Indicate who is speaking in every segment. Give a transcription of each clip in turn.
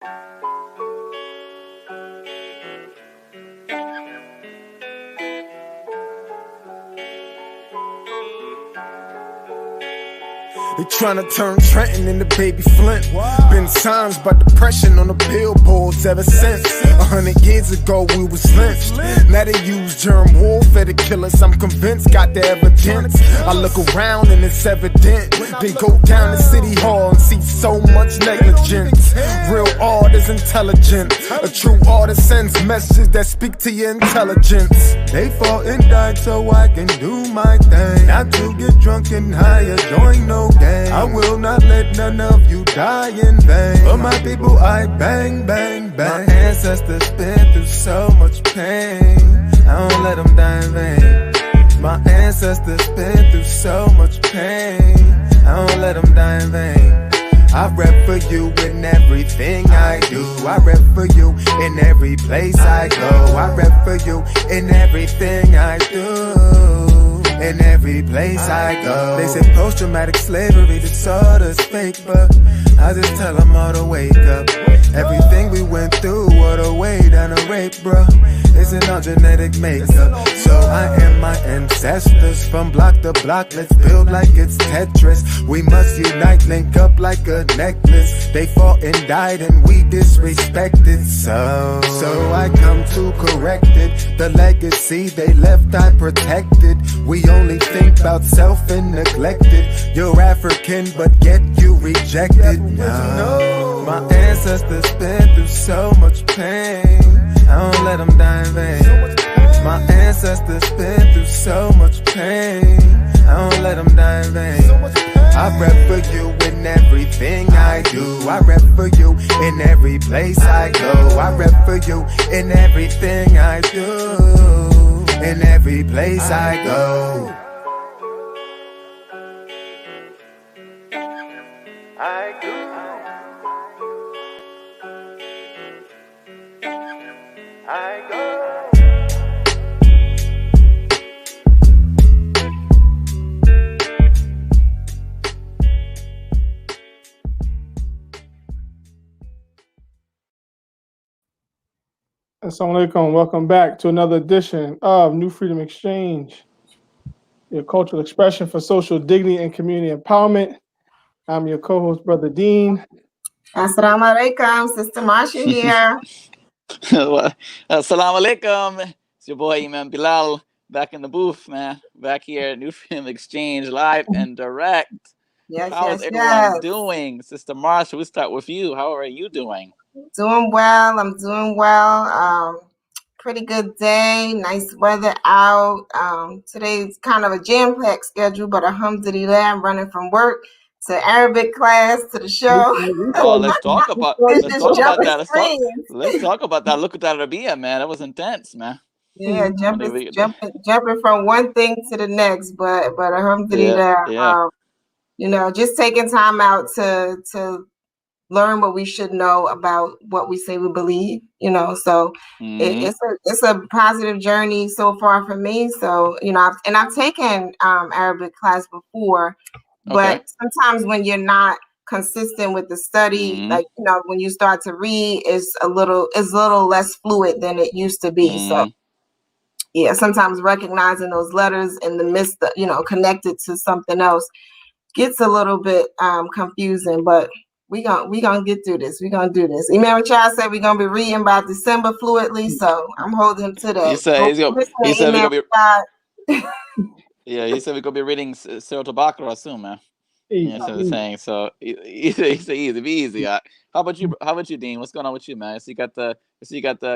Speaker 1: They tryna turn Trenton into Baby Flint. Been signs by depression on the billboards ever since. 100 years ago we was lynched. Now they use germ warfare to kill us. I'm convinced, got the evidence. I look around and it's evident. Then go down to City Hall and see so much negligence. Real art is intelligent. A true artist sends messages that speak to your intelligence. They fought and died so I can do my thing. Not to get drunk and high or join no game. I will not let none of you die in vain. For my people I bang, bang, bang. My ancestors been through so much pain. I don't let them die in vain. My ancestors been through so much pain. I don't let them die in vain. I rep for you in everything I do. I rep for you in every place I go. I rep for you in everything I do. In every place I go. They say post-traumatic slavery disorder's fake, but I just tell them all to wake up. Everything we went through, what a way down a rape, bro. Isn't all genetic makeup. So I am my ancestors from block to block. Let's build like it's Tetris. We must unite, link up like a necklace. They fought and died and we disrespected. So I come to correct it. The legacy they left I protected. We only think about self and neglected. You're African but yet you rejected. No. My ancestors been through so much pain. I don't let them die in vain. My ancestors been through so much pain. I don't let them die in vain. I rep for you in everything I do. I rep for you in every place I go. I rep for you in everything I do. In every place I go. I do. I go.
Speaker 2: Assalamu alaikum. Welcome back to another edition of New Freedom Exchange, your cultural expression for social dignity and community empowerment. I'm your co-host, Brother Deen.
Speaker 3: Assalamu alaikum, Sister Marsha here.
Speaker 4: Assalamu alaikum. It's your boy Imam Bilal back in the booth, man. Back here at New Freedom Exchange, live and direct. How's everyone doing? Sister Marsha, we'll start with you. How are you doing?
Speaker 3: Doing well. I'm doing well. Pretty good day. Nice weather out. Today's kind of a jam-packed schedule, but alhamdulillah, I'm running from work to Arabic class to the show.
Speaker 4: Oh, let's talk about that. Let's talk about that. Look at that Arabiya, man. That was intense, man.
Speaker 3: Yeah, jumping from one thing to the next, but alhamdulillah, just taking time out to learn what we should know about what we say we believe, so it's a positive journey so far for me. So, I've taken Arabic class before, but sometimes when you're not consistent with the study, like, when you start to read, it's a little less fluid than it used to be. So yeah, sometimes recognizing those letters in the midst of, connected to something else gets a little bit confusing, but we gonna get through this. We're gonna do this. Imam Rashad said we're gonna be reading by December fluidly, so I'm holding to that.
Speaker 4: He said we're gonna be he said we're gonna be reading Surah Al-Baqarah soon, man. Yeah, that's what he's saying. So he said easy, be easy. How about you, Dean? What's going on with you, man? So you got the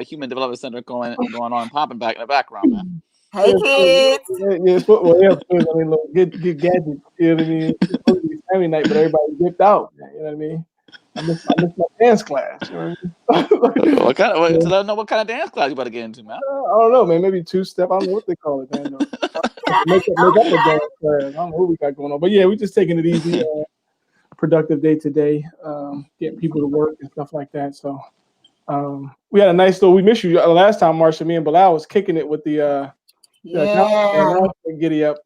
Speaker 4: Human Development Center going on, popping back in the background, man.
Speaker 3: Hey kids.
Speaker 2: Good gadgets. You know what I mean? It's supposed to be family night, but everybody dipped out. You know what I mean? I missed my dance class. You know what I mean?
Speaker 4: What kind of dance class you about to get into, man?
Speaker 2: I don't know, man. Maybe two-step. I don't know what they call it, man. Make up a dance class. I don't know what we got going on, but yeah, we're just taking it easy. Productive day today. Getting people to work and stuff like that. So we had a nice we missed you last time, Marsha. Me and Bilal was kicking it with the giddy up.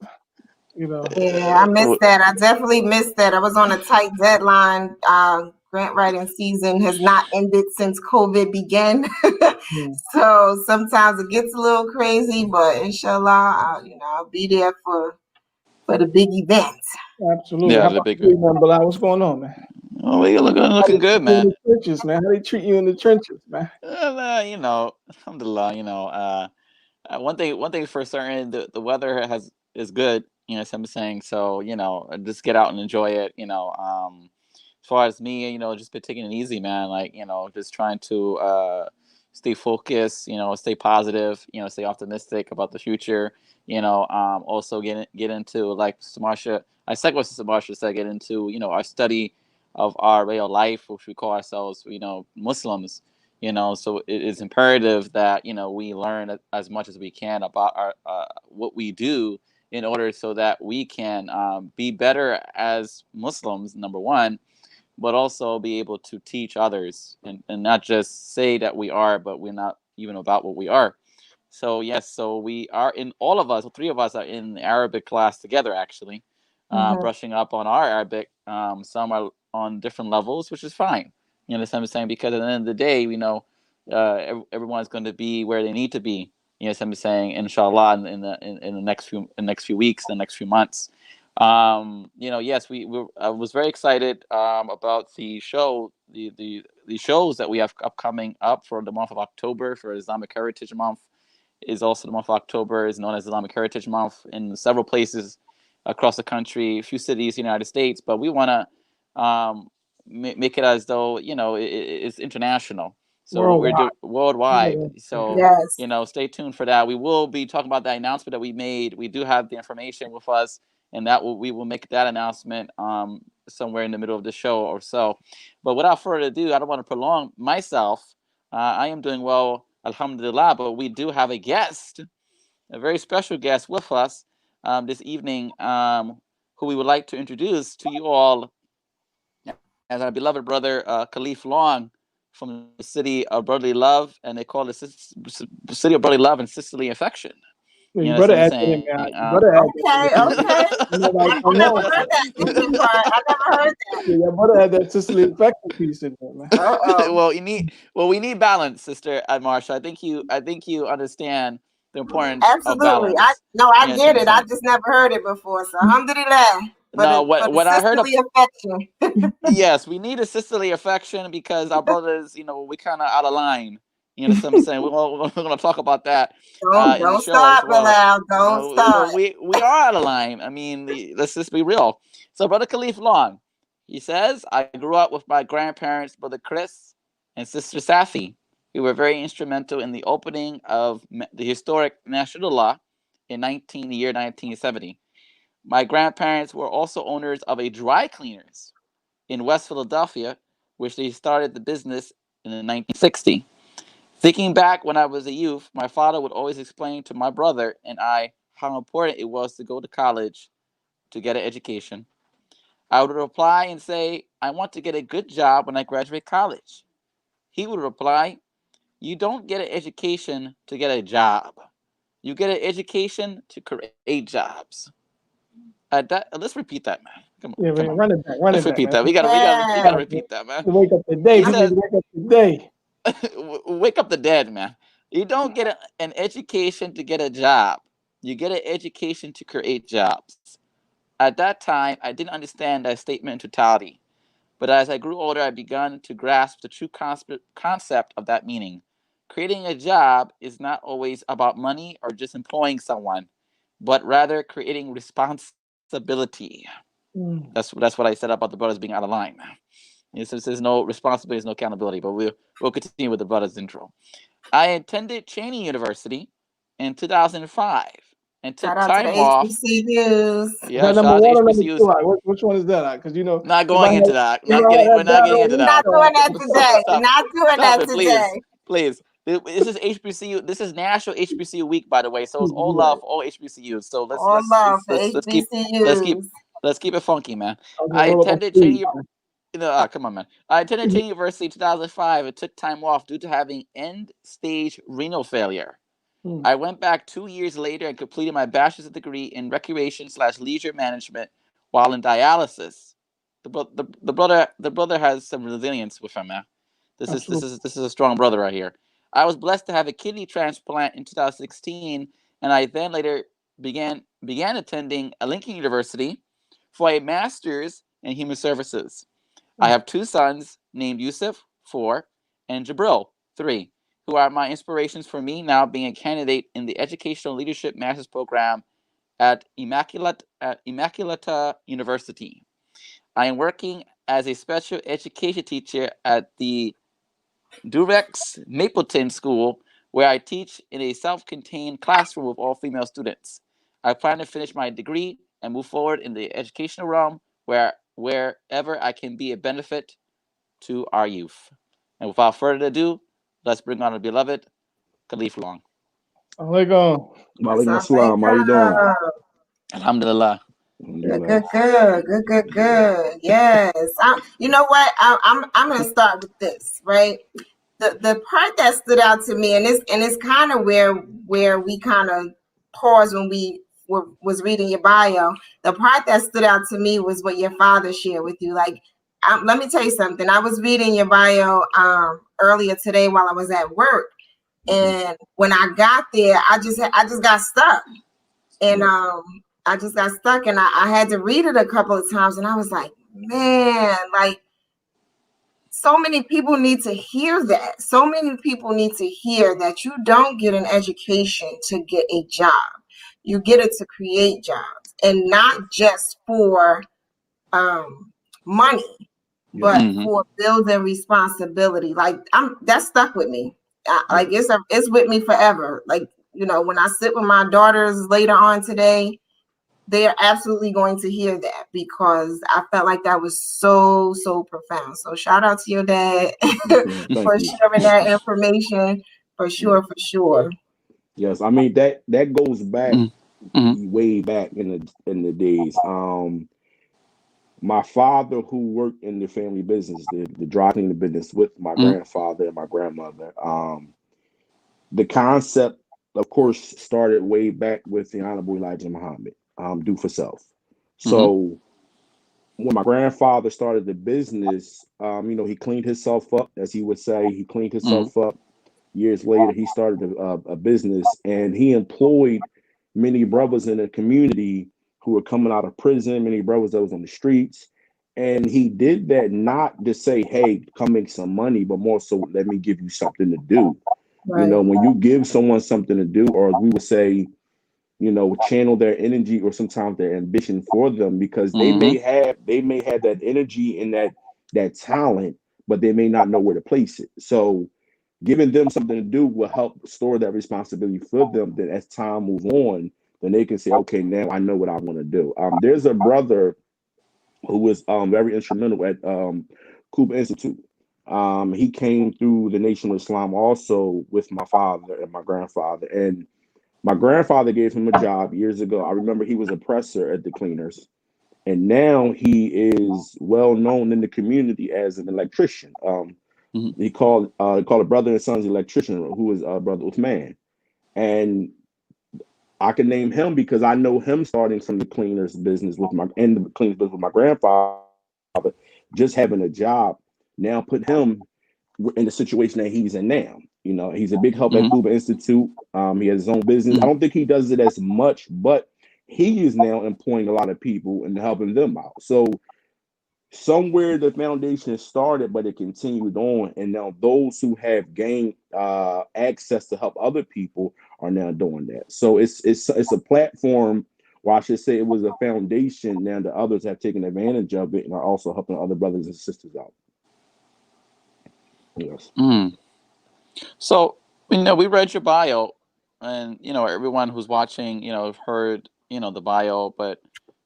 Speaker 3: Yeah, I missed that. I definitely missed that. I was on a tight deadline grant writing season has not ended since COVID began. So sometimes it gets a little crazy, but inshallah, I'll be there for the big events.
Speaker 2: Absolutely.
Speaker 4: Yeah,
Speaker 2: How
Speaker 4: the
Speaker 2: about
Speaker 4: big
Speaker 2: you, man? Bilal, what's going on, man?
Speaker 4: Oh, you're looking good, man.
Speaker 2: In the trenches, man. How they treat you in the trenches, man?
Speaker 4: Alhamdulillah, one thing for certain, the weather is good. As I'm saying, so just get out and enjoy it. As far as me, just been taking it easy, man. Like just trying to stay focused. Stay positive. Stay optimistic about the future. Also get into like Marsha. I second what Marsha said. Get into our study of our way of life, which we call ourselves Muslims. So it is imperative that we learn as much as we can about our what we do in order so that we can be better as Muslims, number one, but also be able to teach others and not just say that we are, but we're not even about what we are. So yes, so we are in, all of us, three of us are in the Arabic class together, actually, brushing up on our Arabic. Some are on different levels, which is fine. You understand what I'm saying? Because at the end of the day, we know everyone's going to be where they need to be. You know what I'm saying? Inshallah, in the next few weeks, the next few months. Yes, I was very excited about the shows that we have upcoming up for the month of October for Islamic Heritage Month. Is also the month of October is known as Islamic Heritage Month in several places across the country, a few cities in the United States. But we want to make it as though it's international. So
Speaker 2: Worldwide.
Speaker 4: we're doing worldwide. So
Speaker 3: Yes.
Speaker 4: stay tuned for that. We will be talking about that announcement that we made. We do have the information with us, and we will make that announcement somewhere in the middle of the show or so. But without further ado, I don't want to prolong myself. I am doing well, alhamdulillah, but we do have a guest, a very special guest with us this evening, who we would like to introduce to you all as our beloved brother, Khaleef Long, from the city of brotherly love, and they call it the city of brotherly love and sisterly affection.
Speaker 2: You better add that in, man. You better add
Speaker 3: Okay. I never heard that part. I never heard that.
Speaker 2: Yeah, you better add that sisterly affection piece in there, man.
Speaker 4: we need balance, sister Marsha. I think you understand the importance of
Speaker 3: Absolutely.
Speaker 4: balance.
Speaker 3: I get it. I just never heard it before. So alhamdulillah.
Speaker 4: No, what I heard of
Speaker 3: affection.
Speaker 4: Yes, we need a sisterly affection because our brothers, we kind of out of line. You know what I'm saying? We're going to talk about that in the show as well.
Speaker 3: Bilal. Don't start.
Speaker 4: We are out of line. I mean, let's just be real. So, Brother Khaleef Long, he says, I grew up with my grandparents, Brother Chris and Sister Safi, who were very instrumental in the opening of the historic Nasrullah in the year 1970. My grandparents were also owners of a dry cleaners in West Philadelphia, which they started the business in 1960. Thinking back when I was a youth, my father would always explain to my brother and I how important it was to go to college to get an education. I would reply and say, I want to get a good job when I graduate college. He would reply, you don't get an education to get a job. You get an education to create jobs. Let's repeat that, man. Come on, come on.
Speaker 2: Run it back.
Speaker 4: Let's repeat that. We gotta repeat that, man.
Speaker 2: Wake up the day. Wake up the day.
Speaker 4: Wake up the dead, man. You don't get an education to get a job. You get an education to create jobs. At that time, I didn't understand that statement in totality. But as I grew older, I began to grasp the true concept of that meaning. Creating a job is not always about money or just employing someone, but rather creating responsibility. That's what I said about the brothers being out of line. Since there's no responsibility, there's no accountability. But we'll continue with the brothers' intro. I attended Cheyney University in 2005 and took time off.
Speaker 3: HBCUs.
Speaker 4: Yeah, shout out to HBCUs.
Speaker 2: Which one is that? Because
Speaker 4: not going into that. We're not getting into that.
Speaker 3: Not doing that today. Not doing that today.
Speaker 4: Please. This is HBCU. This is National HBCU Week, by the way. So it's all love for all HBCUs. So let's keep it funky, man. I attended Cheyney. Come on, man. I attended Cheyney University in 2005 and took time off due to having end-stage renal failure. I went back 2 years later and completed my bachelor's degree in recreation/leisure management while in dialysis. the brother has some resilience with him, man. This is a strong brother right here. I was blessed to have a kidney transplant in 2016, and I then later began attending a Lincoln University for a master's in human services. I have two sons named Yusuf, 4, and Jabril, 3, who are my inspirations for me now being a candidate in the Educational Leadership Master's Program at Immaculata University. I am working as a special education teacher at the Durex Mapleton School, where I teach in a self-contained classroom with all female students. I plan to finish my degree and move forward in the educational realm wherever I can be a benefit to our youth. And without further ado, let's bring on the beloved Khaleef Long.
Speaker 2: Alaikum.
Speaker 5: Walaikum assalam. How you doing?
Speaker 4: Alhamdulillah.
Speaker 3: Good. Yes. You know what? I'm going to start with this, right? The part that stood out to me, and it's kind of where we kind of paused when we was reading your bio. The part that stood out to me was what your father shared with you. Like, let me tell you something. I was reading your bio earlier today while I was at work, and when I got there, I just got stuck, and I just got stuck, and I had to read it a couple of times, and I was like, man, like, so many people need to hear that. So many people need to hear that you don't get an education to get a job. You get it to create jobs, and not just for money, but for building responsibility. Like, that stuck with me. Like, it's with me forever. Like, you know, when I sit with my daughters later on today, they are absolutely going to hear that, because I felt like that was so profound. So shout out to your dad for sharing that information. For sure.
Speaker 5: Yes, I mean that goes back way back in the days. My father, who worked in the family business, the dry cleaning business with my grandfather and my grandmother. The concept, of course, started way back with the Honorable Elijah Muhammad. Do for self. So when my grandfather started the business, you know, he cleaned himself up, as he would say. He cleaned himself up. Years later, he started a business, and he employed many brothers in the community who were coming out of prison, many brothers that was on the streets. And he did that not to say, hey, come make some money, but more so, let me give you something to do. Right. You know, when you give someone something to do, or we would say, you know, channel their energy or sometimes their ambition for them, because they may have that energy and that talent, but they may not know where to place it. So giving them something to do will help store that responsibility for them. That as time moves on, then they can say, okay, now I know what I want to do. There's a brother who was very instrumental at Cuba Institute. He came through the Nation of Islam also with my father and my grandfather, and my grandfather gave him a job years ago. I remember he was a presser at the cleaners, and now he is well known in the community as an electrician. He called a brother and son's electrician, who is Brother Uthman. And I can name him because I know him starting from the cleaners business with my grandfather, just having a job. Now put him in the situation that he's in now. You know, he's a big help at Cuba Institute. He has his own business. I don't think he does it as much, but he is now employing a lot of people and helping them out. So somewhere the foundation started, but it continued on, and now those who have gained access to help other people are now doing that. So it's a platform, or I should say, it was a foundation. Now the others have taken advantage of it and are also helping other brothers and sisters out. Yes.
Speaker 4: So, you know, we read your bio, and, you know, everyone who's watching, you know, have heard, you know, the bio, but,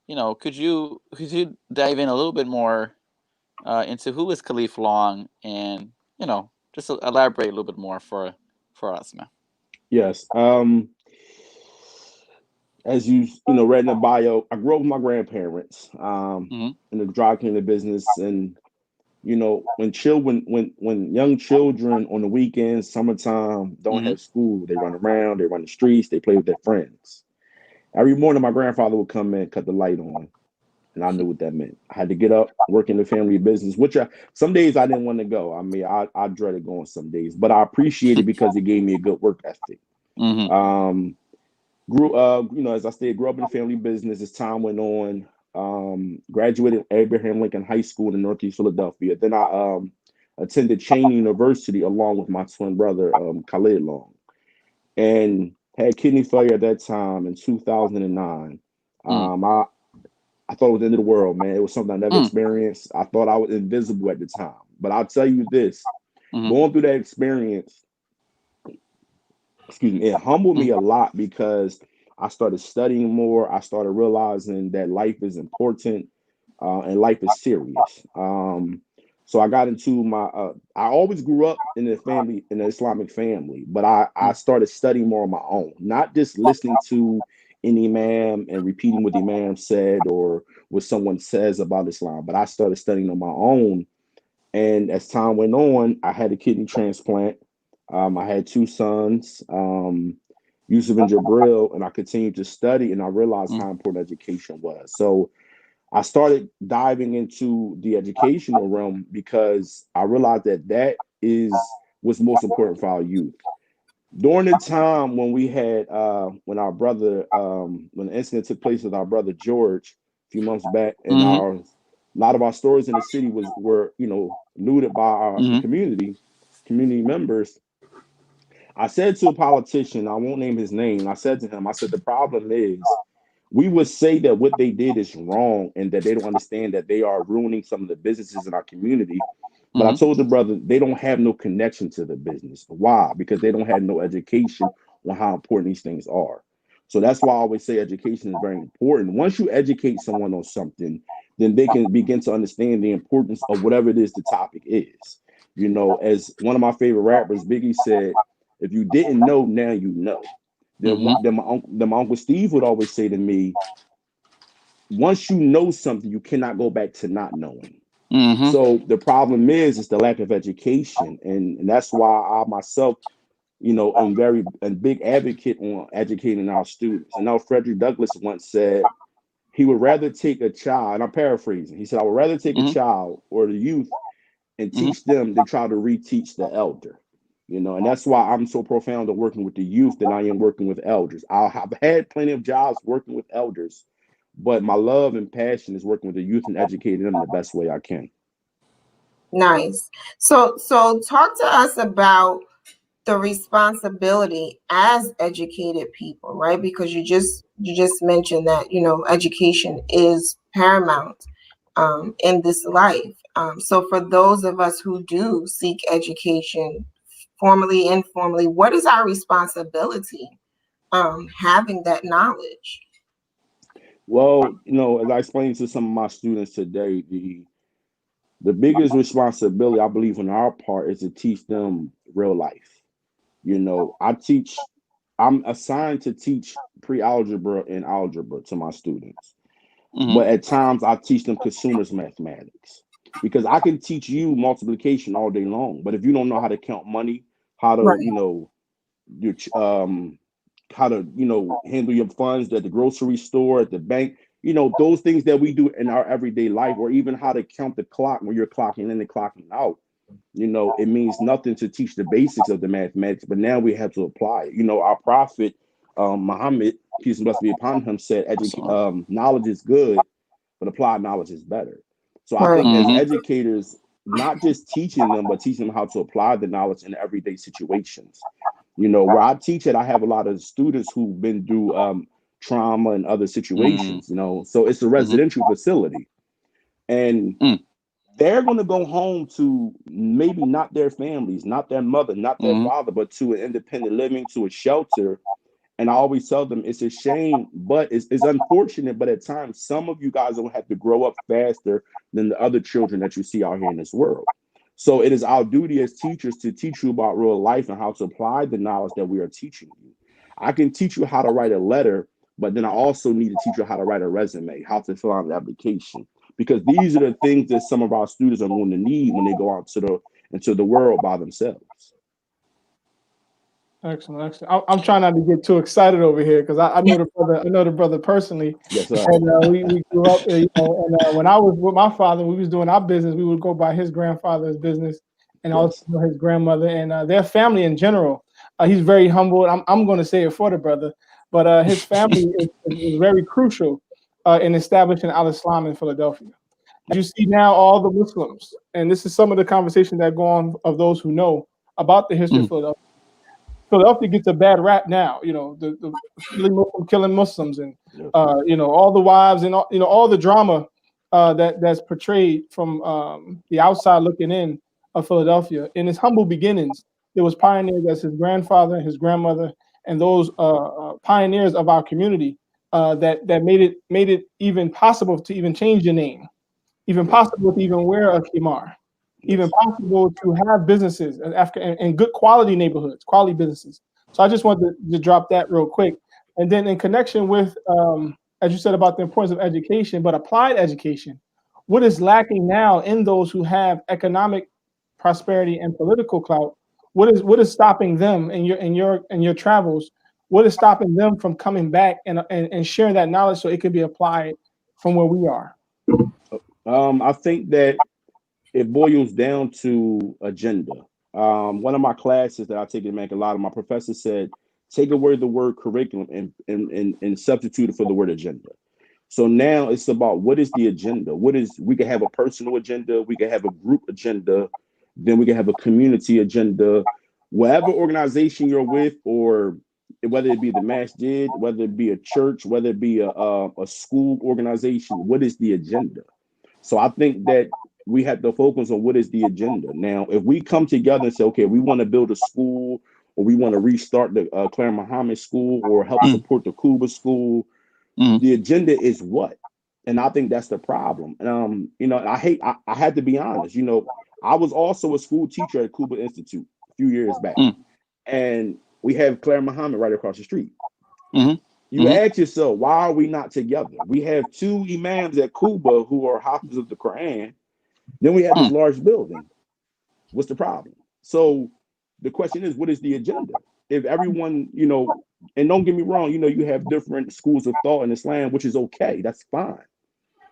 Speaker 4: you know, could you dive in a little bit more into who is Khaleef Long, and, you know, just elaborate a little bit more for us, man.
Speaker 5: Yes. As you read in the bio, I grew up with my grandparents in the dry cleaning business, and you know, when young children on the weekends, summertime, don't have school, they run around, they run the streets, they play with their friends. Every morning, my grandfather would come in, cut the light on, And I knew what that meant. I had to get up, work in the family business, which some days I didn't want to go. I mean, I dreaded going some days, but I appreciate it because it gave me a good work ethic. As I said, grew up in the family business as time went on. Graduated Abraham Lincoln High School in Northeast Philadelphia. Then I attended Cheyney University along with my twin brother, Khaleef Long, and had kidney failure at that time in 2009. I thought it was the end of the world, man. It was something I never experienced. I thought I was invisible at the time. But I'll tell you this, going through that experience, it humbled me a lot because I started studying more. I started realizing that life is important and life is serious. So I got into I always grew up in an Islamic family, but I started studying more on my own, not just listening to an imam and repeating what the imam said or what someone says about Islam, but I started studying on my own. And as time went on, I had a kidney transplant. I had two sons, Yusuf and Jabril, and I continued to study, and I realized how important education was. So I started diving into the educational realm because I realized that is what's most important for our youth. During the time when we had when our brother when the incident took place with our brother George a few months back, and a lot of our stores in the city were looted by our community members. I said to a politician, I won't name his name, I said to him, I said, the problem is we would say that what they did is wrong and that they don't understand that they are ruining some of the businesses in our community. But I told the brother, they don't have no connection to the business. Why? Because they don't have no education on how important these things are. So that's why I always say education is very important. Once you educate someone on something, then they can begin to understand the importance of whatever it is the topic is. As one of my favorite rappers, Biggie, said, if you didn't know, now you know. Then my uncle Steve would always say to me, once you know something, you cannot go back to not knowing. So the problem is the lack of education, and that's why I myself, am a big advocate on educating our students. And now Frederick Douglass once said he would rather take a child, and I'm paraphrasing. He said, I would rather take a child or the youth and teach them than try to reteach the elder. And that's why I'm so profound of working with the youth than I am working with elders. I've had plenty of jobs working with elders, but my love and passion is working with the youth and educating them the best way I can.
Speaker 3: Nice. So talk to us about the responsibility as educated people, right? Because you just mentioned that, education is paramount in this life. So for those of us who do seek education, formally, informally, what is our responsibility having that knowledge?
Speaker 5: Well, as I explained to some of my students today, the biggest responsibility I believe on our part is to teach them real life. I'm assigned to teach pre-algebra and algebra to my students. But at times I teach them consumers mathematics because I can teach you multiplication all day long. But if you don't know how to count money, how to, how to, handle your funds at the grocery store, at the bank, those things that we do in our everyday life, or even how to count the clock when you're clocking in and clocking out. It means nothing to teach the basics of the mathematics, but now we have to apply it. Our prophet, Muhammad, peace and blessings be upon him, said, knowledge is good, but applied knowledge is better. So I think as educators, not just teaching them, but teaching them how to apply the knowledge in everyday situations. Where I teach it, I have a lot of students who've been through trauma and other situations, so it's a residential facility. And they're going to go home to maybe not their families, not their mother, not their father, but to an independent living, to a shelter. And I always tell them it's a shame, but it's unfortunate. But at times, some of you guys don't have to grow up faster than the other children that you see out here in this world. So it is our duty as teachers to teach you about real life and how to apply the knowledge that we are teaching you. I can teach you how to write a letter, but then I also need to teach you how to write a resume, how to fill out an application, because these are the things that some of our students are going to need when they go out into the world by themselves.
Speaker 2: Excellent. I'm trying not to get too excited over here because I know the brother. I know the brother personally.
Speaker 5: Yes, sir.
Speaker 2: And we grew up. And when I was with my father, we was doing our business. We would go by his grandfather's business, and also his grandmother and their family in general. He's very humble. I'm going to say it for the brother, but his family is very crucial in establishing Al-Islam in Philadelphia. As you see now, all the Muslims, and this is some of the conversation that go on of those who know about the history of Philadelphia. Philadelphia gets a bad rap now, the killing Muslims and all the wives and all the drama that's portrayed from the outside looking in of Philadelphia. In his humble beginnings, there was pioneers as his grandfather, his grandmother, and those pioneers of our community that made it even possible to even change your name, even possible to even wear a khimar, even possible to have businesses in good quality neighborhoods, quality businesses. So I just wanted to drop that real quick. And then in connection with, as you said about the importance of education, but applied education, what is lacking now in those who have economic prosperity and political clout? What is stopping them in your travels? What is stopping them from coming back and sharing that knowledge so it can be applied from where we are?
Speaker 5: I think that it boils down to agenda. One of my classes that I take in a lot of my professors said, take away the word curriculum and substitute it for the word agenda. So now it's about what is the agenda? We can have a personal agenda, we can have a group agenda, then we can have a community agenda. Whatever organization you're with, or whether it be the masjid, whether it be a church, whether it be a school organization, what is the agenda? So I think that we have to focus on what is the agenda. Now, if we come together and say, okay, we want to build a school, or we want to restart the Claire Muhammad School, or help support the Cuba School, the agenda is what? And I think that's the problem. I had to be honest. I was also a school teacher at Cuba Institute a few years back, and we have Claire Muhammad right across the street. You ask yourself, why are we not together? We have two imams at Cuba who are hafiz of the Quran. Then we have this large building. What's the problem? So the question is, what is the agenda? If everyone, and don't get me wrong, you have different schools of thought in Islam, which is okay. That's fine.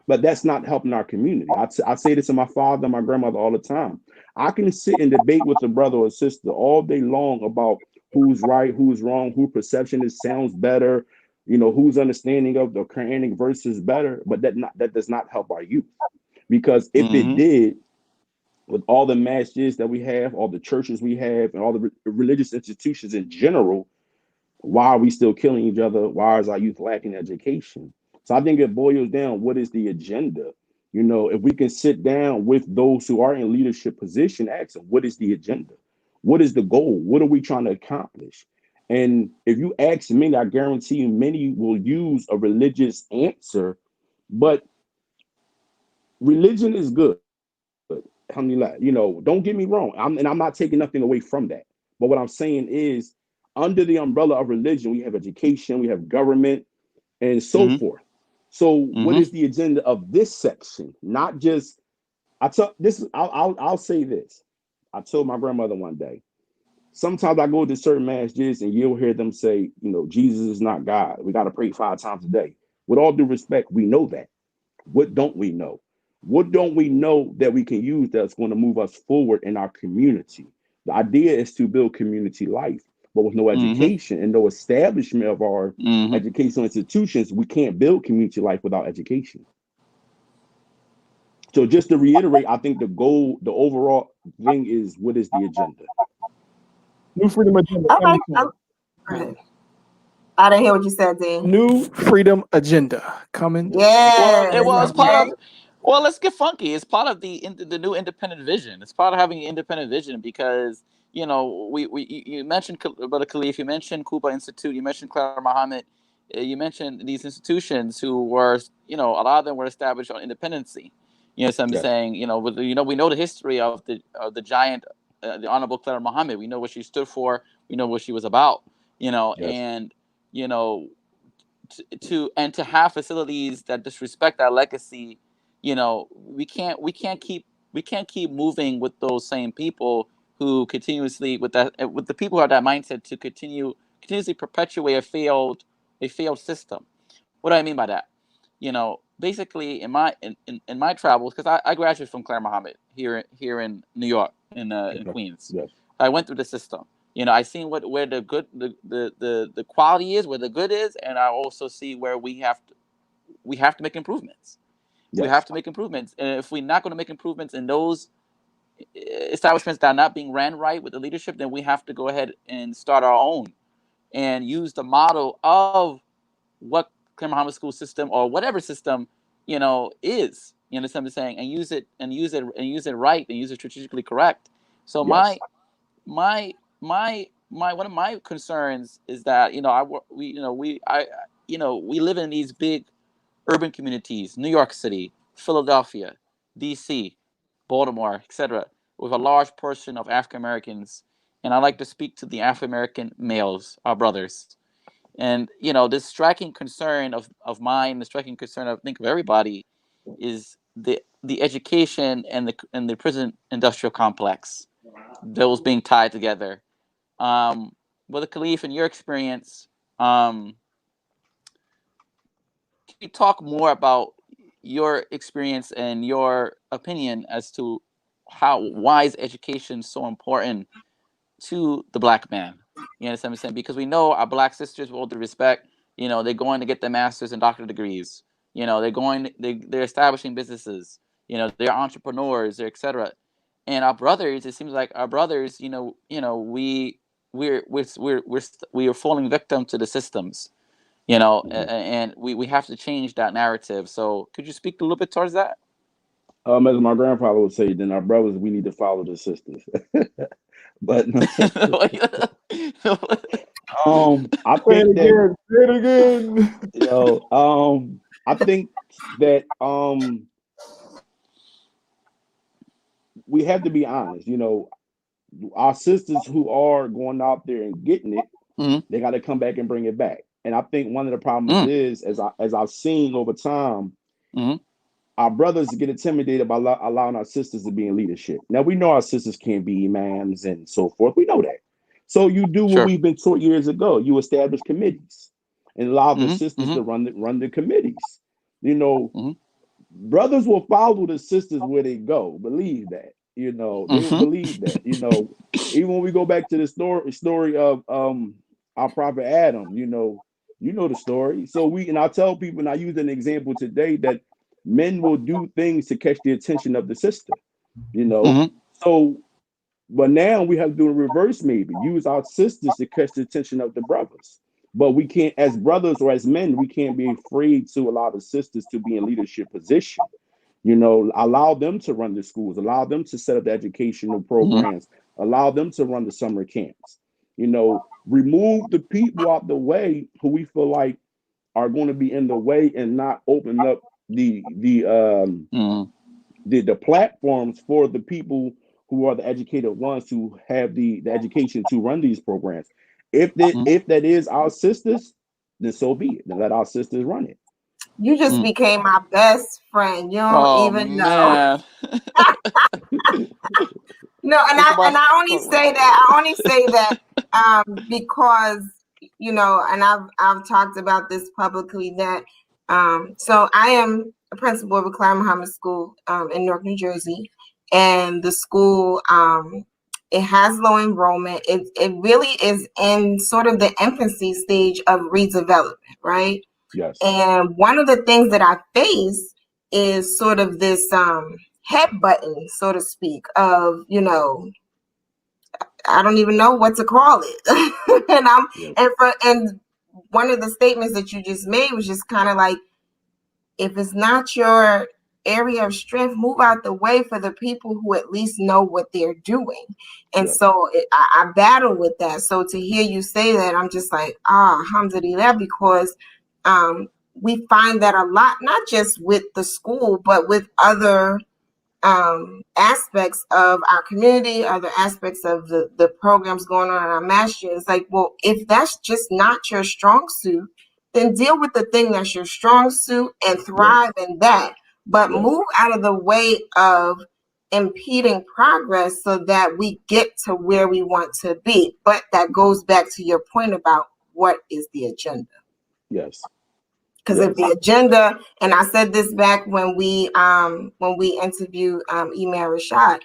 Speaker 5: But that's not helping our community. I say this to my father and my grandmother all the time. I can sit and debate with a brother or sister all day long about who's right, who's wrong, whose perception sounds better, whose understanding of the Quranic verse is better, but that does not help our youth. Because if it did, with all the masjids that we have, all the churches we have, and all the religious institutions in general, why are we still killing each other? Why is our youth lacking education? So I think it boils down, what is the agenda? If we can sit down with those who are in leadership position, ask them, what is the agenda? What is the goal? What are we trying to accomplish? And if you ask many, I guarantee you many will use a religious answer, but religion is good. Alhamdulillah, don't get me wrong. I'm not taking nothing away from that. But what I'm saying is, under the umbrella of religion, we have education, we have government, and so forth. So what is the agenda of this section? Not just, I'll say this. I told my grandmother one day, sometimes I go to certain masjids and you'll hear them say, Jesus is not God. We got to pray 5 times a day. With all due respect, we know that. What don't we know? What don't we know that we can use that's going to move us forward in our community? The idea is to build community life, but with no education and no establishment of our educational institutions, we can't build community life without education. So just to reiterate, I think the goal, the overall thing is, what is the agenda?
Speaker 2: New Freedom Agenda.
Speaker 3: Okay. I didn't hear what you said, Dean.
Speaker 2: New Freedom Agenda coming.
Speaker 3: Yeah.
Speaker 4: It's part of. Well, let's get funky. It's part of the new independent vision. It's part of having an independent vision because you mentioned Brother Khaleef, you mentioned Cuba Institute, you mentioned Claire Muhammad, you mentioned these institutions who were a lot of them were established on independency. So I'm saying we know the history of the giant, the Honorable Claire Muhammad. We know what she stood for. We know what she was about. And to have facilities that disrespect that legacy, we can't keep moving with those same people who continuously with the people who have that mindset to continuously perpetuate a failed system. What do I mean by that? Basically in my travels, because I graduated from Claire Muhammad here in New York in Queens.
Speaker 5: Yes.
Speaker 4: I went through the system. I seen where the good the quality is, where the good is, and I also see where we have to make improvements.
Speaker 5: Yes.
Speaker 4: We have to make improvements, and if we're not going to make improvements in those establishments that are not being ran right with the leadership, then we have to go ahead and start our own and use the model of what Claire Muhammad school system or whatever system is. You understand what I'm saying? And use it right and use it strategically correct. So
Speaker 5: Yes.
Speaker 4: my one of my concerns is that we live in these big urban communities, New York City, Philadelphia, DC, Baltimore, etc., with a large portion of African Americans. And I like to speak to the African American males, our brothers. And this striking concern of mine, the striking concern I think of everybody, is the education and the prison industrial complex, those being tied together. Brother Khaleef, in your experience, can you talk more about your experience and your opinion as to why is education so important to the Black man? You understand what I'm saying? Because we know our Black sisters, with all due respect, they're going to get their master's and doctorate degrees. They're establishing businesses. They're entrepreneurs, etc. And our brothers, it seems like our brothers, we are falling victim to the systems. And we have to change that narrative. So could you speak a little bit towards that?
Speaker 5: As my grandfather would say, then our brothers, we need to follow the sisters. But I think that
Speaker 2: say it again.
Speaker 5: I think that we have to be honest. Our sisters who are going out there and getting it, they got to come back and bring it back. And I think one of the problems is, as I've seen over time, our brothers get intimidated by allowing our sisters to be in leadership. Now, we know our sisters can't be imams and so forth. We know that. So you do what we've been taught years ago. You establish committees and allow the sisters to run the committees. Brothers will follow the sisters where they go. Believe that. They will believe that. Even when we go back to the story of our prophet Adam, the story. So I tell people, and I use an example today, that men will do things to catch the attention of the sister. So, but now we have to do a reverse, maybe use our sisters to catch the attention of the brothers. But we can't, as brothers or as men, we can't be afraid to allow the sisters to be in leadership position. Allow them to run the schools, allow them to set up the educational programs, allow them to run the summer camps. Remove the people out the way who we feel like are going to be in the way and not open up the platforms for the people who are the educated ones who have the education to run these programs. If that is our sisters, then so be it. Then let our sisters run it.
Speaker 3: You just became my best friend. You don't even know. No, and I only say that because and I've talked about this publicly, that so I am a principal of a Claire Muhammad school in Newark, New Jersey, and the school it has low enrollment. It really is in sort of the infancy stage of redevelopment, right?
Speaker 5: Yes.
Speaker 3: And one of the things that I face is sort of this headbutting, so to speak, of I don't even know what to call it. and one of the statements that you just made was just kind of like, if it's not your area of strength, move out the way for the people who at least know what they're doing. And so I battle with that. So to hear you say that, I'm just like, alhamdulillah, because we find that a lot, not just with the school, but with other aspects of our community, other aspects of the programs going on in our master. It's like, well, if that's just not your strong suit, then deal with the thing that's your strong suit and thrive in that. But move out of the way of impeding progress so that we get to where we want to be. But that goes back to your point about what is the agenda.
Speaker 5: Yes.
Speaker 3: Because if the agenda, and I said this back when we interviewed Email Rashad,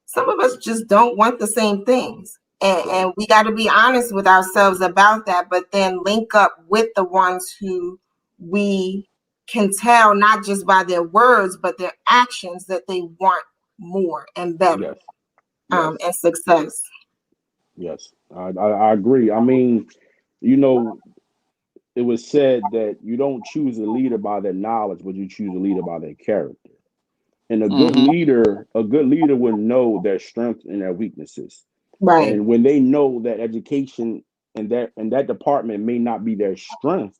Speaker 3: some of us just don't want the same things. And we got to be honest with ourselves about that, but then link up with the ones who we can tell, not just by their words, but their actions, that they want more and better and success.
Speaker 5: Yes, I agree. I mean, you know, it was said that you don't choose a leader by their knowledge, but you choose a leader by their character. And a good leader will know their strengths and their weaknesses.
Speaker 3: Right.
Speaker 5: And when they know that education and that department may not be their strength,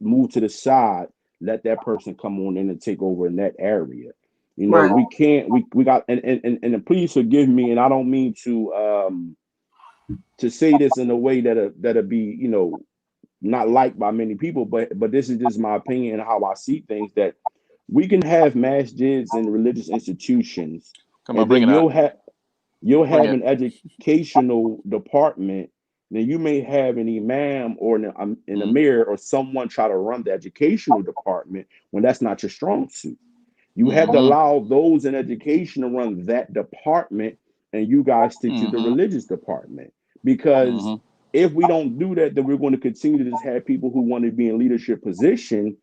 Speaker 5: move to the side, let that person come on in and take over in that area. You know, we can't we got and please forgive me, and I don't mean to say this in a way that'll be, you know, not liked by many people, but this is just my opinion and how I see things, that we can have masjids and religious institutions, and then you'll have an educational department. Then you may have an imam or an amir or someone try to run the educational department when that's not your strong suit. You have to allow those in education to run that department, and you guys stick to the religious department. Because if we don't do that, then we're going to continue to just have people who want to be in leadership position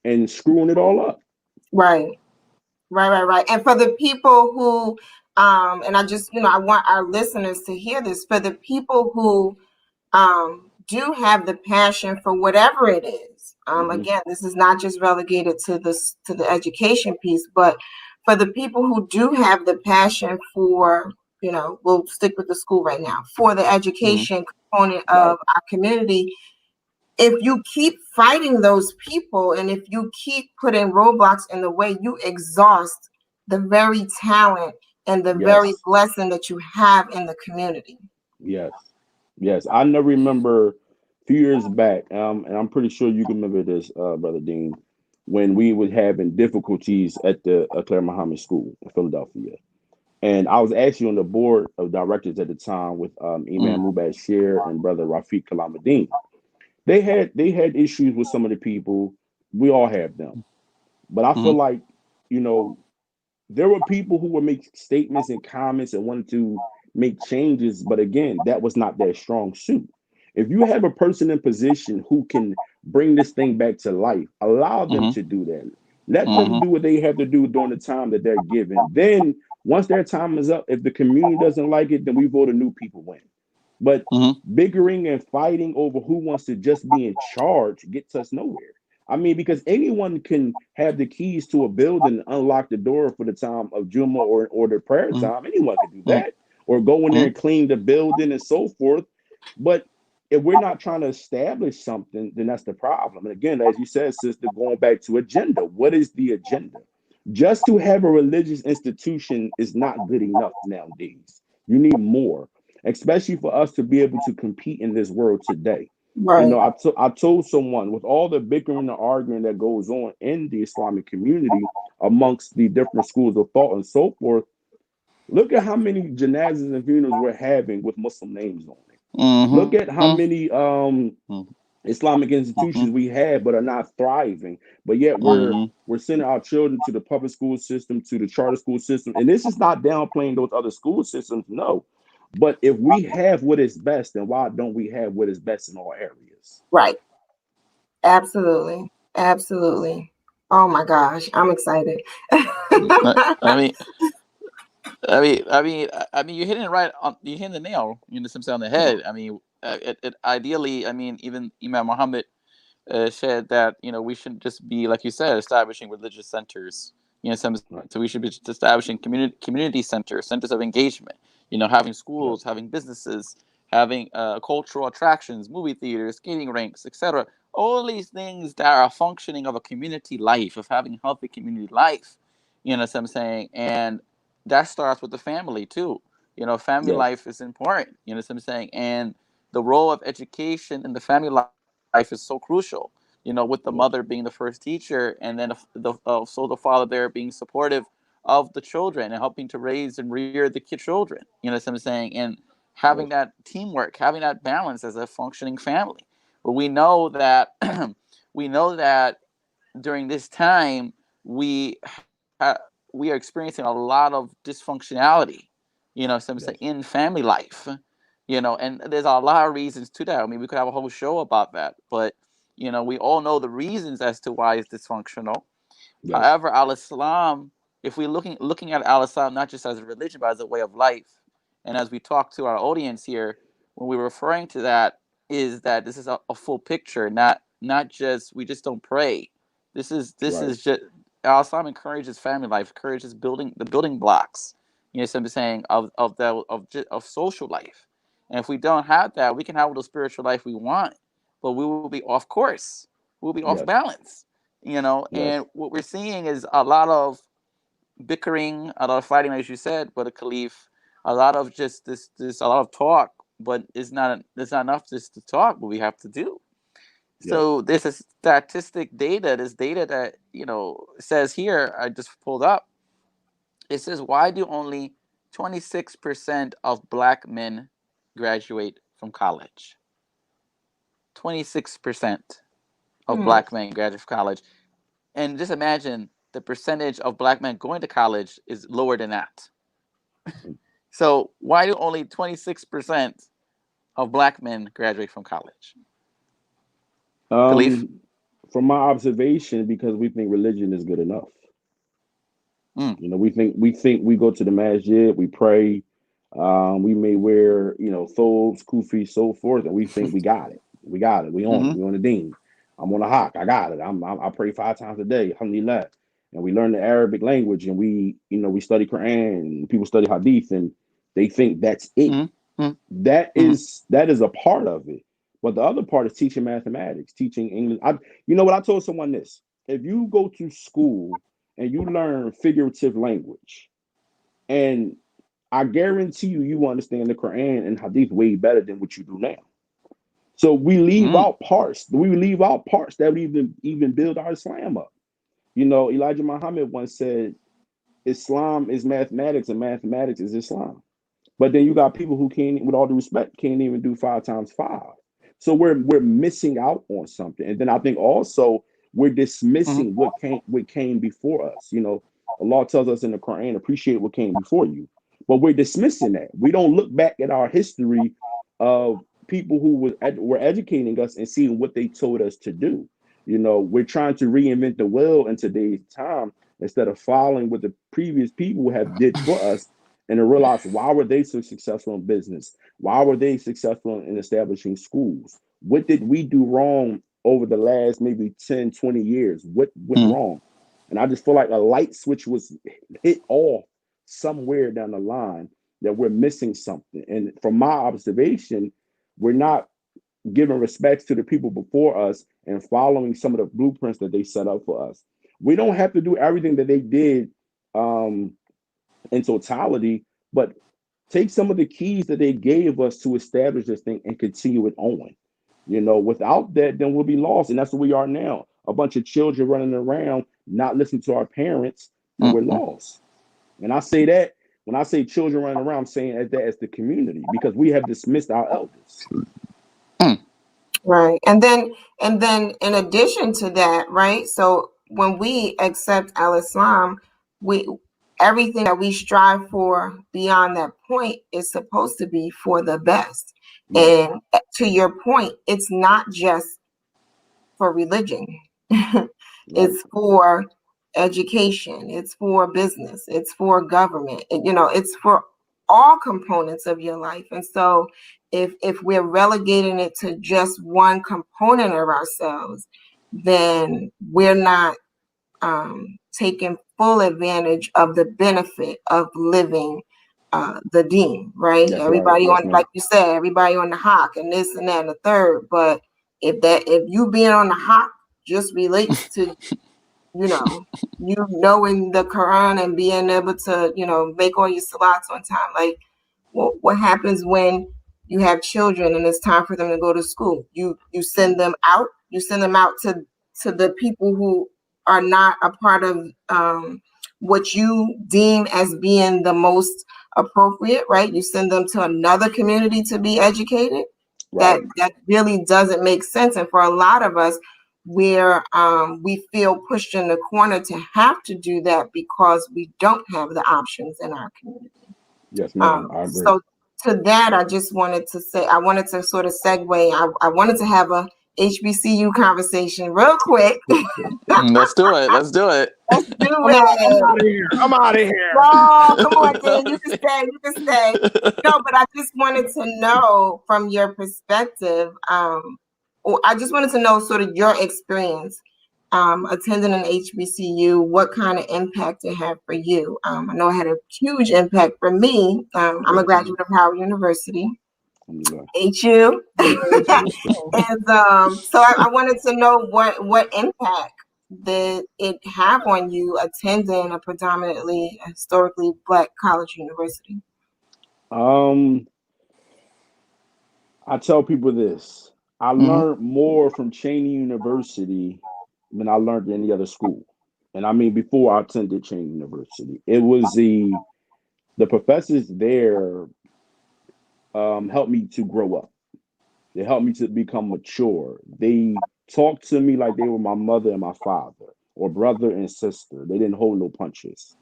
Speaker 5: and screwing it all up.
Speaker 3: Right. And for the people who, and I just, I want our listeners to hear this, for the people who do have the passion for whatever it is. Again, this is not just relegated to the education piece, but for the people who do have the passion for, we'll stick with the school right now, for the education component of our community. If you keep fighting those people and if you keep putting roadblocks in the way, you exhaust the very talent and the very blessing that you have in the community.
Speaker 5: Yes. I never remember a few years back, and I'm pretty sure you can remember this, Brother Dean, when we were having difficulties at the Claire Muhammad School in Philadelphia. And I was actually on the board of directors at the time with Imam Mubashir and Brother Rafiq Kalamuddin. They had issues with some of the people. We all have them. But I feel like, there were people who would make statements and comments and wanted to make changes, but again, that was not their strong suit. If you have a person in position who can bring this thing back to life, allow them to do that. Let them do what they have to do during the time that they're given. Then once their time is up, if the community doesn't like it, then we vote a new people in. But bickering and fighting over who wants to just be in charge gets us nowhere. I mean, because anyone can have the keys to a building and unlock the door for the time of Jummah or the prayer time. Anyone can do that, or go in there and clean the building and so forth. But if we're not trying to establish something, then that's the problem. And again, as you said, sister, going back to agenda, what is the agenda? Just to have a religious institution is not good enough nowadays. You need more, especially for us to be able to compete in this world today.
Speaker 3: Right.
Speaker 5: I told someone, with all the bickering and arguing that goes on in the Islamic community amongst the different schools of thought and so forth, look at how many janazas and funerals we're having with Muslim names on it. Look at how many Islamic institutions we have but are not thriving. But yet we're sending our children to the public school system, to the charter school system. And this is not downplaying those other school systems, no. But if we have what is best, then why don't we have what is best in all areas?
Speaker 3: Right. Absolutely. Oh my gosh, I'm excited.
Speaker 4: I mean, you're hitting it right on. You're hitting the nail. On the head. I mean, ideally, even Imam Muhammad said that we shouldn't just be, like you said, establishing religious centers. So we should be establishing community centers of engagement. Having schools, having businesses, having cultural attractions, movie theaters, skating rinks, etc. All these things that are functioning of a community life, of having healthy community life. What I'm saying? And that starts with the family too. Family life is important. What I'm saying? And the role of education in the family life is so crucial. With the mother being the first teacher, and then the father there being supportive of the children and helping to raise and rear the children. You know what I'm saying? And having that teamwork, having that balance as a functioning family. But we know that during this time we we are experiencing a lot of dysfunctionality, you know, some say in family life, you know, and there's a lot of reasons to that. I mean, we could have a whole show about that, but you know, we all know the reasons as to why it's dysfunctional. Yes. However, Al-Islam, if we're looking at Al-Islam not just as a religion, but as a way of life, and as we talk to our audience here, when we're referring to that, is that this is a full picture, not just, we just don't pray. This is just, Al-Islam encourages family life, encourages the building blocks, you know what I'm saying, of social life. And if we don't have that, we can have the spiritual life we want, but we will be off course. We'll be off balance, you know. And what we're seeing is a lot of bickering, a lot of fighting, as you said, Brother Khaleef, a lot of just this a lot of talk, but it's not enough just to talk, but we have to do. So there's a statistic data, this data that, you know, says here, I just pulled up. It says, why do only 26% of Black men graduate from college? 26% of Black men graduate from college. And just imagine the percentage of Black men going to college is lower than that. So why do only 26% of Black men graduate from college?
Speaker 5: From my observation, because we think religion is good enough. You know, we think we go to the masjid, we pray, we may wear, you know, thobes, kufis, so forth, and we think we got it. We on it. We on the deen. I'm on the hawk. I got it. I pray 5 times a day. Alhamdulillah. And we learn the Arabic language, and we study Quran, and people study Hadith, and they think that's it. That is a part of it. But the other part is teaching mathematics, teaching English. You know what? I told someone this. If you go to school and you learn figurative language, and I guarantee you understand the Quran and Hadith way better than what you do now. So we leave out parts. We leave out parts that would even build our Islam up. You know, Elijah Muhammad once said, Islam is mathematics and mathematics is Islam. But then you got people who can't, with all due respect, can't even do 5 times 5. So we're missing out on something. And then I think also we're dismissing what came before us. You know, Allah tells us in the Quran, appreciate what came before you. But we're dismissing that. We don't look back at our history of people who were educating us and seeing what they told us to do. You know, we're trying to reinvent the wheel in today's time instead of following what the previous people have did for us, and to realize, why were they so successful in business? Why were they successful in establishing schools? What did we do wrong over the last maybe 10, 20 years? What went wrong? And I just feel like a light switch was hit off somewhere down the line, that we're missing something. And from my observation, we're not giving respects to the people before us and following some of the blueprints that they set up for us. We don't have to do everything that they did in totality, but take some of the keys that they gave us to establish this thing and continue it on. You know, without that, then we'll be lost. And that's where we are now. A bunch of children running around, not listening to our parents, and we're lost. And I say that, when I say children running around, I'm saying that as the community, because we have dismissed our elders.
Speaker 3: Right. And then in addition to that, right? So when we accept Al-Islam, everything that we strive for beyond that point is supposed to be for the best. And to your point, it's not just for religion. It's for education, it's for business, it's for government, it's for all components of your life. And so if we're relegating it to just one component of ourselves, then we're not taking full advantage of the benefit of living the deen, right? That's everybody right. Like you said, everybody on the hawk and this and that and the third. But if you being on the hawk just relates to you knowing the Quran and being able to make all your salats on time, like what happens when you have children and it's time for them to go to school? You send them out. You send them out to the people who are not a part of what you deem as being the most appropriate, right? You send them to another community to be educated. Right. That really doesn't make sense. And for a lot of us, where we feel pushed in the corner to have to do that because we don't have the options in our community.
Speaker 5: Yes, ma'am. I agree.
Speaker 3: So to that, I just wanted to say, I wanted to sort of segue. I wanted to have a HBCU conversation real quick.
Speaker 4: Let's do it.
Speaker 3: Let's do it.
Speaker 2: I'm out of here.
Speaker 3: No, come on, Dan. You can stay. You can stay. No, but I just wanted to know from your perspective, or I just wanted to know sort of your experience attending an HBCU, what kind of impact it had for you. I know it had a huge impact for me. I'm a graduate of Howard University. HU. And so I wanted to know what impact did it have on you attending a predominantly historically Black college university?
Speaker 5: I tell people this. I learned more from Cheyney University than I learned at any other school. And I mean, before I attended Cheyney University, it was the professors there helped me to grow up. They helped me to become mature. They talked to me like they were my mother and my father, or brother and sister. They didn't hold no punches.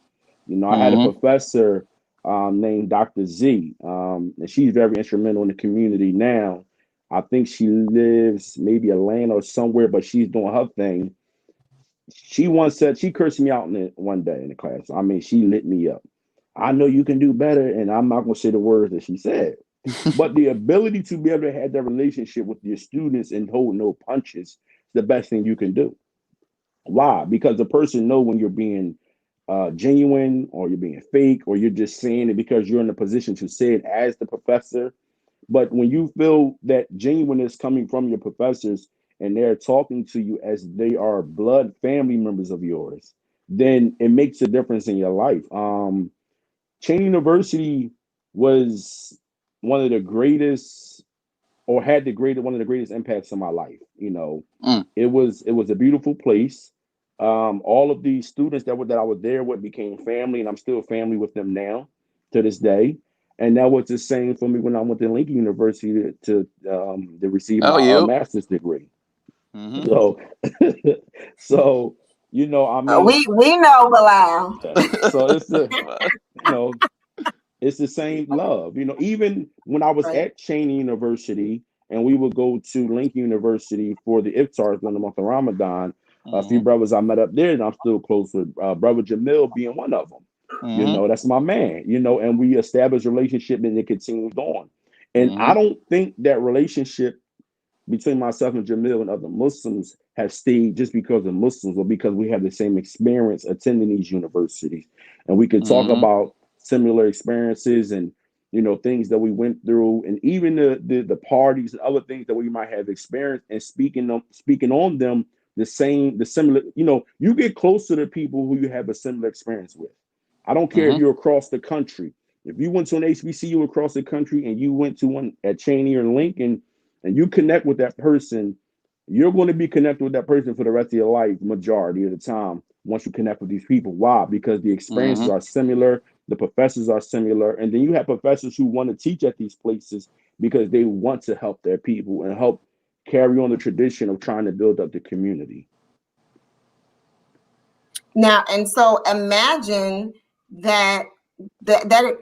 Speaker 5: You know, I had a professor named Dr. Z, and she's very instrumental in the community now. I think she lives maybe Atlanta or somewhere, but she's doing her thing. She once said, she cursed me out one day in the class. I mean, she lit me up. I know you can do better, and I'm not going to say the words that she said. But the ability to be able to have that relationship with your students and hold no punches is the best thing you can do. Why? Because the person know when you're being genuine, or you're being fake, or you're just saying it because you're in a position to say it as the professor. But when you feel that genuineness coming from your professors and they're talking to you as they are blood family members of yours, then it makes a difference in your life. Cheyney University was one of the greatest, or had one of the greatest impacts in my life. You know, it was a beautiful place. All of these students that I was there with became family, and I'm still family with them now to this day. And that was the same for me when I went to Lincoln University to receive my master's degree. So you know, I mean,
Speaker 3: we know, Bilal.
Speaker 5: So it's the same love. You know, even when I was at Cheyney University and we would go to Lincoln University for the iftars during the month of Ramadan, a few brothers I met up there, and I'm still close with brother Jamil being one of them. You know, that's my man. You know, and we established a relationship, and it continues on. And I don't think that relationship between myself and Jamil and other Muslims have stayed just because of Muslims, but because we have the same experience attending these universities, and we could talk about similar experiences and, you know, things that we went through, and even the parties and other things that we might have experienced, and speaking on them the similar. You know, you get close to the people who you have a similar experience with. I don't care if you're across the country. If you went to an HBCU across the country and you went to one at Cheyney or Lincoln, and you connect with that person, you're going to be connected with that person for the rest of your life, majority of the time, once you connect with these people. Why? Because the experiences are similar, the professors are similar, and then you have professors who want to teach at these places because they want to help their people and help carry on the tradition of trying to build up the community.
Speaker 3: Now, and so imagine that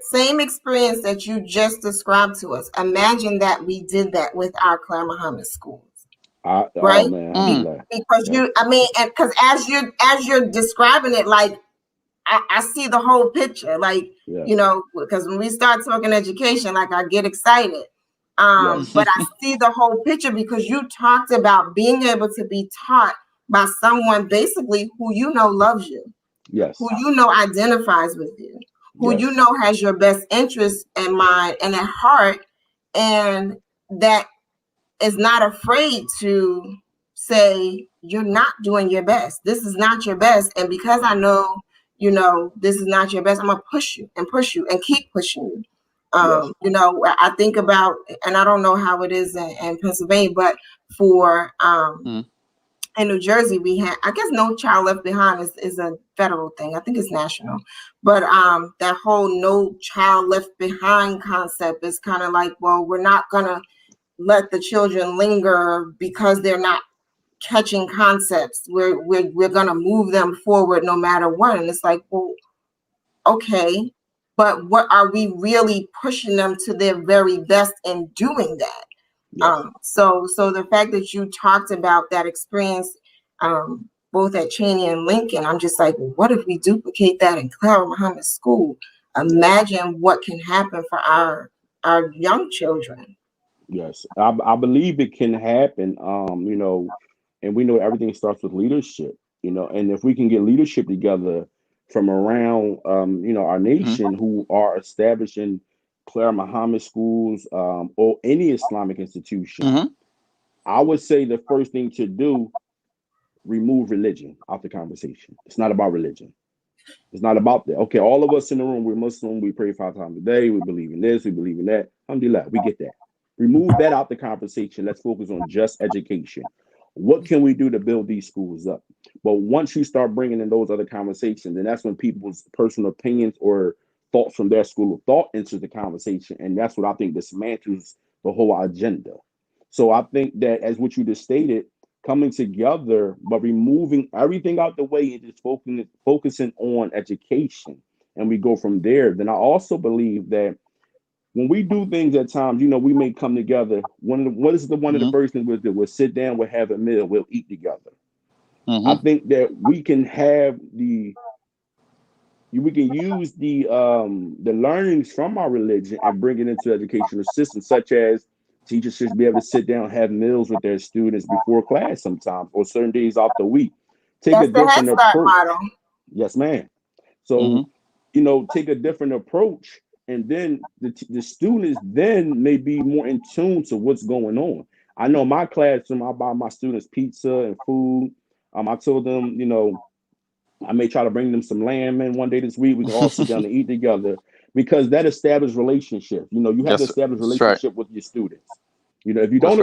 Speaker 3: same experience that you just described to us. Imagine that we did that with our Claire Muhammad schools, right?
Speaker 5: Oh man,
Speaker 3: because and because as you're describing it, like I see the whole picture, like you know, because when we start talking education, like I get excited, but I see the whole picture because you talked about being able to be taught by someone basically who you know loves you, who you know identifies with you, who you know has your best interest in mind and at heart, and that is not afraid to say you're not doing your best. This is not your best, and because I know you know this is not your best, I'm gonna push you and keep pushing you. You know, I think about, and I don't know how it is in Pennsylvania, but for in New Jersey, we have, I guess No Child Left Behind is a federal thing. I think it's national. But that whole No Child Left Behind concept is kind of like, well, we're not going to let the children linger because they're not catching concepts. We're going to move them forward no matter what. And it's like, well, okay, but what are we really pushing them to their very best in doing that? Yes. So the fact that you talked about that experience, both at Cheyney and Lincoln, I'm just like, what if we duplicate that in Clara Muhammad School? Imagine what can happen for our young children.
Speaker 5: Yes, I believe it can happen. You know, and we know everything starts with leadership. You know, and if we can get leadership together from around, you know, our nation who are establishing Clara Muhammad schools or any Islamic institution, I would say the first thing to do, remove religion out the conversation. It's not about religion. It's not about that. Okay, all of us in the room, we're Muslim. We pray 5 times a day. We believe in this. We believe in that. Alhamdulillah, we get that. Remove that out the conversation. Let's focus on just education. What can we do to build these schools up? But once you start bringing in those other conversations, then that's when people's personal opinions or thoughts from their school of thought enters the conversation. And that's what I think dismantles the whole agenda. So I think that, as what you just stated, coming together, but removing everything out the way and just focusing on education, and we go from there. Then I also believe that when we do things at times, you know, we may come together. One of the first things we'll do? We'll sit down, we'll have a meal, we'll eat together. I think that we can use the learnings from our religion and bring it into educational systems, such as teachers should be able to sit down and have meals with their students before class sometimes, or certain days off the week. Take a different approach. Yes, ma'am. So, you know, take a different approach, and then the students then may be more in tune to what's going on. I know my classroom, I buy my students pizza and food. I told them, you know, I may try to bring them some lamb in one day this week. We can all sit down and eat together, because that establishes relationship. You know, you have to establish a relationship with your students. You know, if you don't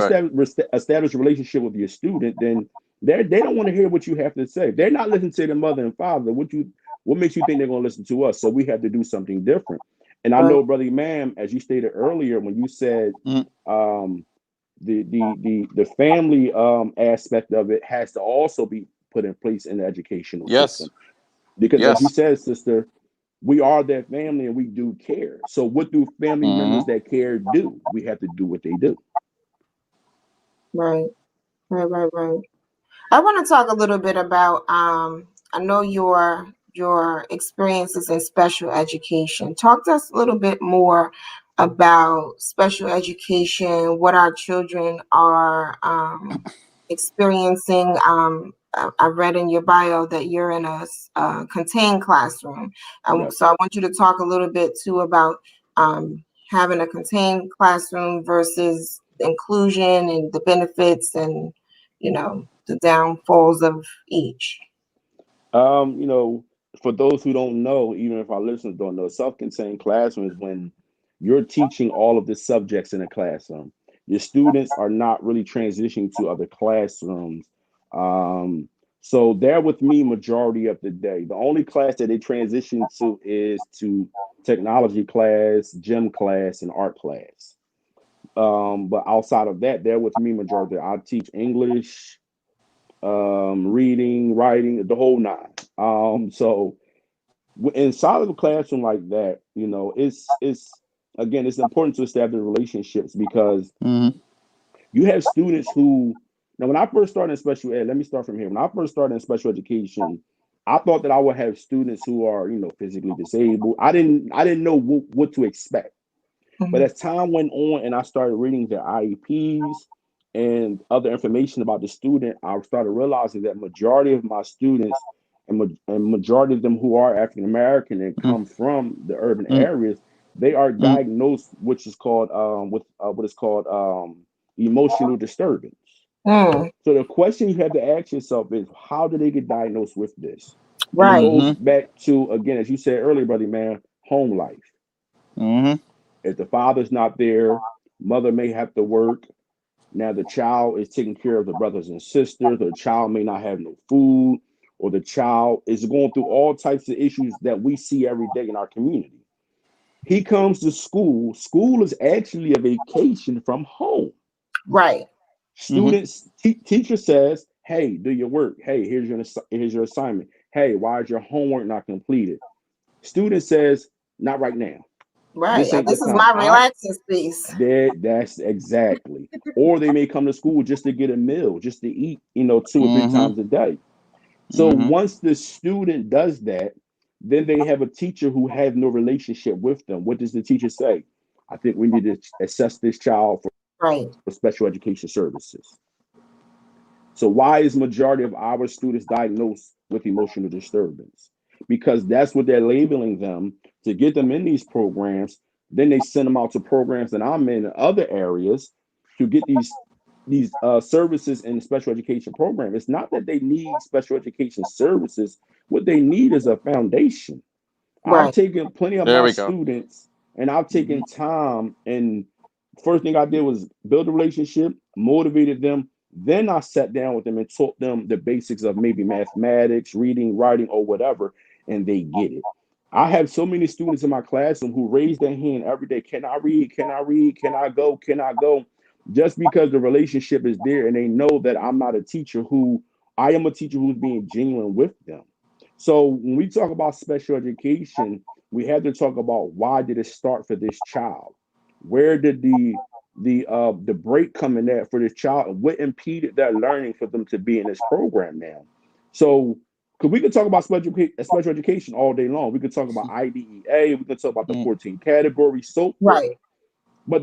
Speaker 5: establish a relationship with your student, then they don't want to hear what you have to say. They're not listening to their mother and father. What makes you think they're going to listen to us? So we have to do something different. And I know, Brother Imam, as you stated earlier, when you said the family aspect of it has to also be put in place in the educational system. Because as you said, sister, we are their family and we do care. So what do family members that care do? We have to do what they do.
Speaker 3: Right. I want to talk a little bit about, I know your experiences in special education. Talk to us a little bit more about special education, what our children are experiencing. I read in your bio that you're in a contained classroom. So I want you to talk a little bit too about having a contained classroom versus inclusion and the benefits and, you know, the downfalls of each.
Speaker 5: You know, for those who don't know, even if our listeners don't know, self-contained classroom is when you're teaching all of the subjects in a classroom. Your students are not really transitioning to other classrooms. So they're with me majority of the day. The only class that they transition to is to technology class, gym class, and art class. But outside of that, they're with me majority. I teach English, reading, writing, the whole nine. So inside of a classroom like that, you know, it's important to establish relationships, because you have students who, now when I first started in special ed, let me start from here. When I first started in special education, I thought that I would have students who are, you know, physically disabled. I didn't know what to expect. But as time went on and I started reading their IEPs and other information about the student, I started realizing that majority of my students and majority of them who are African American and come from the urban areas, they are diagnosed, which is called with what is called emotional disturbance. So the question you have to ask yourself is, how do they get diagnosed with this? Right. And it goes back to, again, as you said earlier, brother man, home life. If the father's not there, mother may have to work. Now the child is taking care of the brothers and sisters, the child may not have no food, or the child is going through all types of issues that we see every day in our community. He comes to school. School is actually a vacation from home.
Speaker 3: Right.
Speaker 5: Students, teacher says, hey, do your work. Hey, here's your assignment. Hey, why is your homework not completed? Student says, not right now.
Speaker 3: Right. This is
Speaker 5: time.
Speaker 3: my relaxing space.
Speaker 5: That's exactly. Or they may come to school just to get a meal, just to eat, 2 or 3 times a day. So once the student does that, then they have a teacher who has no relationship with them. What does the teacher say? I think we need to assess this child for special education services. So why is majority of our students diagnosed with emotional disturbance? Because that's what they're labeling them to get them in these programs. Then they send them out to programs that I'm in other areas to get these services in the special education program. It's not that they need special education services. What they need is a foundation. I've taken plenty of my students and I've taken time, and first thing I did was build a relationship, motivated them. Then I sat down with them and taught them the basics of maybe mathematics, reading, writing, or whatever, and they get it. I have so many students in my classroom who raise their hand every day. Can I read? Can I read? Can I go? Can I go? Just because the relationship is there and they know that I am a teacher who's being genuine with them. So when we talk about special education, we have to talk about why did it start for this child? Where did the break come in there for this child? What impeded their learning for them to be in this program now? So because we could talk about special education all day long. We could talk about IDEA, we could talk about the 14 categories, so forth. But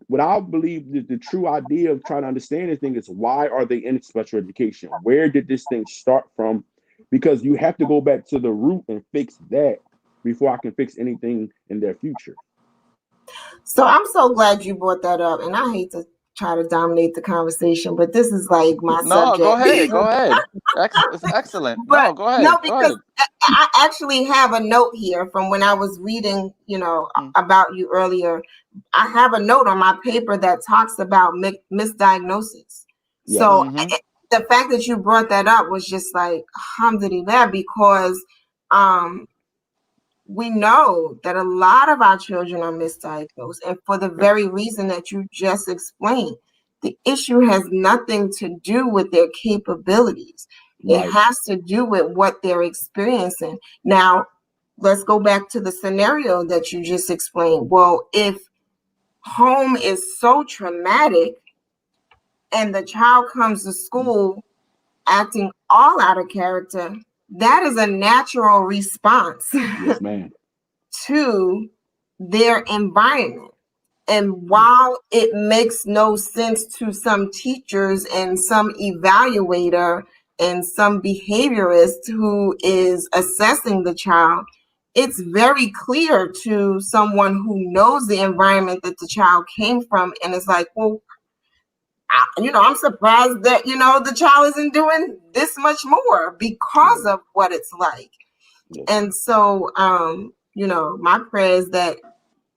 Speaker 5: what I believe the true idea of trying to understand this thing is, why are they in special education? Where did this thing start from? Because you have to go back to the root and fix that before I can fix anything in their future.
Speaker 3: So I'm so glad you brought that up, and I hate to try to dominate the conversation, but this is like my subject.
Speaker 4: No, go ahead. It's excellent.
Speaker 3: But
Speaker 4: go ahead.
Speaker 3: No, because I actually have a note here from when I was reading, about you earlier. I have a note on my paper that talks about misdiagnosis. Yes. So the fact that you brought that up was just like, alhamdulillah, because we know that a lot of our children are misdiagnosed, and for the very reason that you just explained. The issue has nothing to do with their capabilities. It has to do with what they're experiencing. Now, let's go back to the scenario that you just explained. Well, if home is so traumatic and the child comes to school acting all out of character, that is a natural response to their environment. And while it makes no sense to some teachers and some evaluator and some behaviorist who is assessing the child, it's very clear to someone who knows the environment that the child came from. And it's like, well, I'm surprised that, the child isn't doing this much more because of what it's like. And so, my prayer is that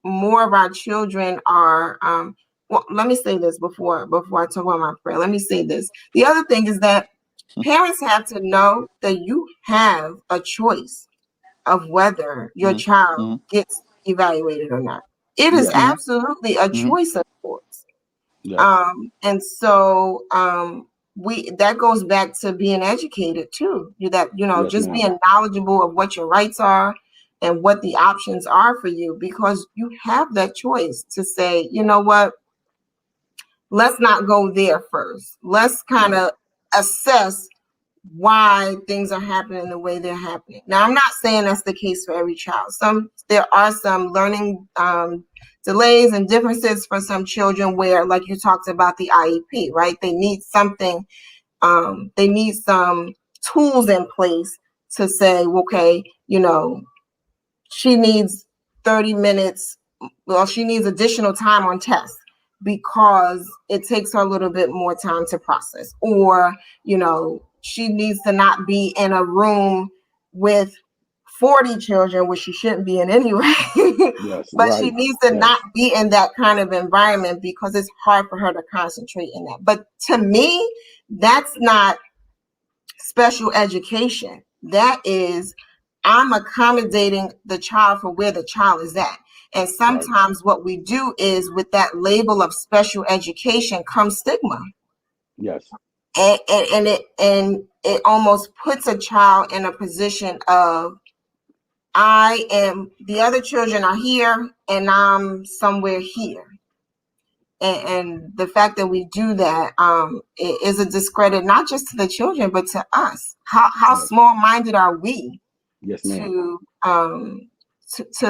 Speaker 3: more of our children are, well, let me say this before I talk about my prayer. Let me say this. The other thing is that parents have to know that you have a choice of whether your child gets evaluated or not. It is absolutely a choice of course. And so that goes back to being educated too. Just being knowledgeable of what your rights are and what the options are for you, because you have that choice to say, you know what, let's not go there first. Let's kind of assess why things are happening the way they're happening. Now, I'm not saying that's the case for every child. There are some learning delays and differences for some children where, like you talked about the IEP, right? They need something, they need some tools in place to say, okay, she needs 30 minutes. Well, she needs additional time on tests because it takes her a little bit more time to process. Or, she needs to not be in a room with 40 children, which she shouldn't be in anyway.
Speaker 5: Yes,
Speaker 3: But
Speaker 5: right.
Speaker 3: she needs to
Speaker 5: Yes.
Speaker 3: not be in that kind of environment because it's hard for her to concentrate in that. But to me, that's not special education. That is, I'm accommodating the child for where the child is at. And sometimes what we do is with that label of special education comes stigma.
Speaker 5: Yes.
Speaker 3: And it almost puts a child in a position of, the other children are here and I'm somewhere here. And the fact that we do that is a discredit, not just to the children, but to us. How small-minded are we to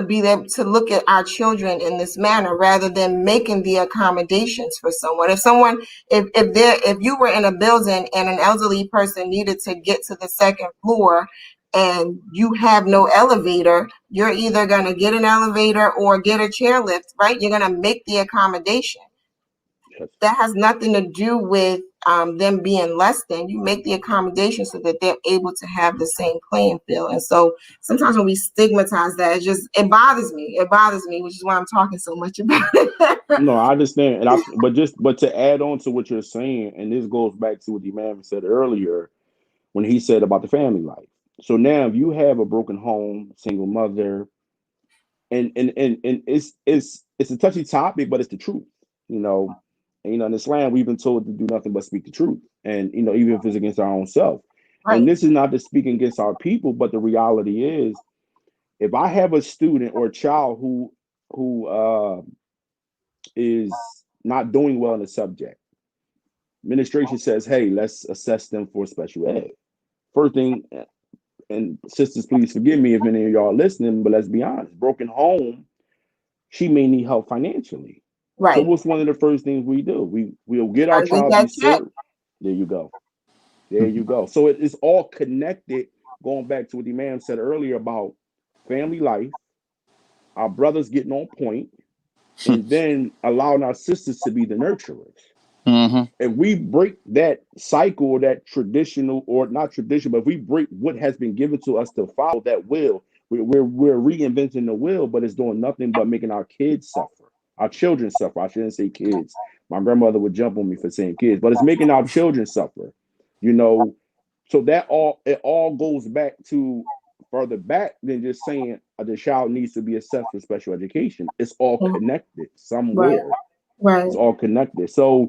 Speaker 3: be able to look at our children in this manner rather than making the accommodations for someone? If you were in a building and an elderly person needed to get to the second floor and you have no elevator, you're either going to get an elevator or get a chairlift, right? You're going to make the accommodation. That has nothing to do with them being less than. You make the accommodation so that they're able to have the same playing field. And so sometimes when we stigmatize that, it bothers me. It bothers me, which is why I'm talking so much about it.
Speaker 5: No, I understand. But to add on to what you're saying, and this goes back to what the man said earlier when he said about the family life. So now if you have a broken home, single mother, and it's a touchy topic, but it's the truth, you know. And, in Islam, we've been told to do nothing but speak the truth. And, even if it's against our own self. Right. And this is not to speak against our people, but the reality is, if I have a student or a child who is not doing well in the subject, administration says, hey, let's assess them for special ed. First thing, and sisters, please forgive me if any of y'all are listening, but let's be honest, broken home, she may need help financially. Right. So what's one of the first things we do? We'll get our child research. There you go. There you go. So it's all connected, going back to what the man said earlier about family life, our brothers getting on point, and then allowing our sisters to be the nurturers. Mm-hmm. If we break that cycle, that traditional, or not traditional, but if we break what has been given to us to follow that will, we're reinventing the will, but it's doing nothing but making our kids suffer. Our children suffer. I shouldn't say kids. My grandmother would jump on me for saying kids, but it's making our children suffer. So it all goes back to further back than just saying the child needs to be assessed for special education. It's all connected somewhere. Right. It's all connected. So